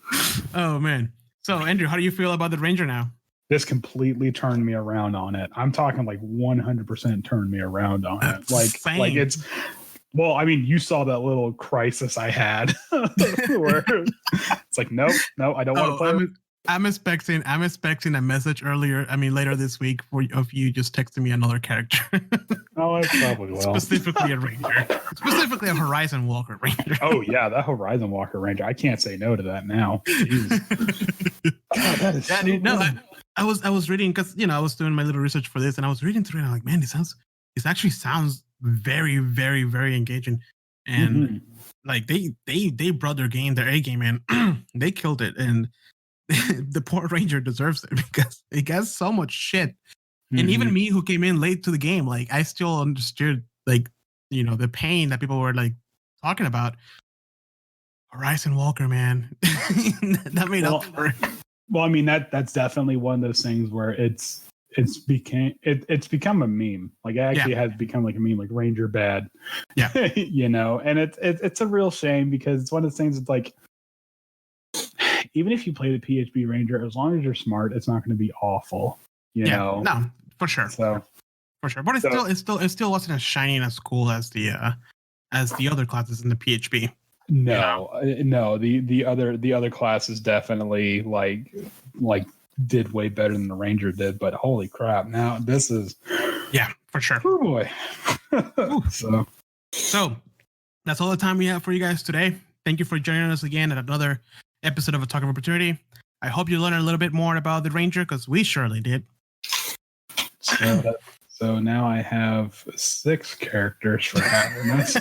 Oh man. So Andrew, how do you feel about the Ranger now? This completely turned me around on it. I'm talking like 100% turned me around on it. Like it's. Well, I mean, you saw that little crisis I had where it's like, no, I don't want to play. I'm expecting a message later this week of you just texting me another character. Oh, I probably will. Specifically a Ranger. Specifically a Horizon Walker Ranger. Oh yeah, that Horizon Walker Ranger. I can't say no to that now. God, that is dude, no, I was reading because I was doing my little research for this and I was reading through it and I'm like, man, this actually sounds very, very, very engaging. And like they brought their A game in. They killed it, and the poor Ranger deserves it because it gets so much shit. And even me who came in late to the game, like I still understood like the pain that people were like talking about. Horizon Walker, man. That made up for it. Well, I mean that's definitely one of those things where it's become a meme. Like it actually has become like a meme, like Ranger bad. Yeah. And it's a real shame because it's one of those things that's like, even if you play the PHB Ranger, as long as you're smart, it's not going to be awful. You know? No, for sure. So for sure. But it still wasn't as shiny and as cool as the other classes in the PHB. No, the other classes definitely like did way better than the Ranger did, but holy crap, now this is for sure. Oh boy. So that's all the time we have for you guys today. Thank you for joining us again at another episode of A Talk of Opportunity. I hope you learned a little bit more about the Ranger because we surely did. So now I have 6 characters for having this.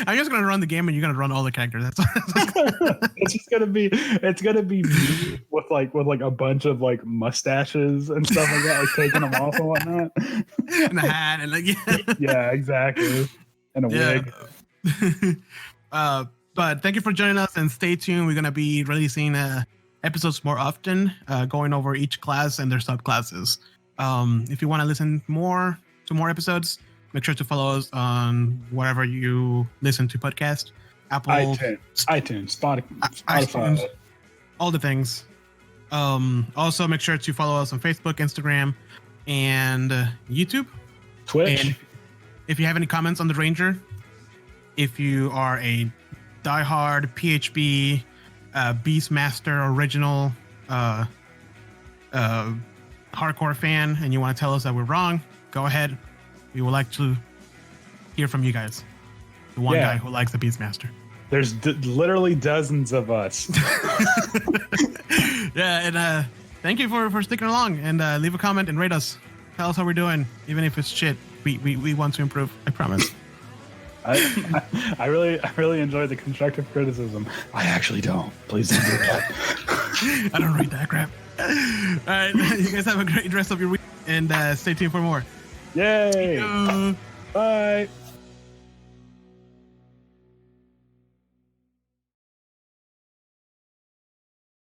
I'm just gonna run the game and you're gonna run all the characters. That's it's gonna be me with a bunch of like mustaches and stuff like that, like taking them off and whatnot. And a hat and like yeah, exactly. And a wig. But thank you for joining us and stay tuned. We're gonna be releasing episodes more often, going over each class and their subclasses. If you want to listen to more episodes, make sure to follow us on wherever you listen to podcasts. Apple, iTunes, Spotify, all the things. Also, make sure to follow us on Facebook, Instagram, and YouTube. Twitch. And if you have any comments on the Ranger, if you are a diehard PHB Beastmaster original hardcore fan and you want to tell us that we're wrong, go ahead. We would like to hear from you guys. The one guy who likes the Beastmaster. There's literally dozens of us. And thank you for sticking along and leave a comment and rate us. Tell us how we're doing, even if it's shit. We want to improve. I promise. I really enjoy the constructive criticism. I actually don't. Please don't do that. I don't read that crap. All right, you guys have a great rest of your week and stay tuned for more. Yay! Bye.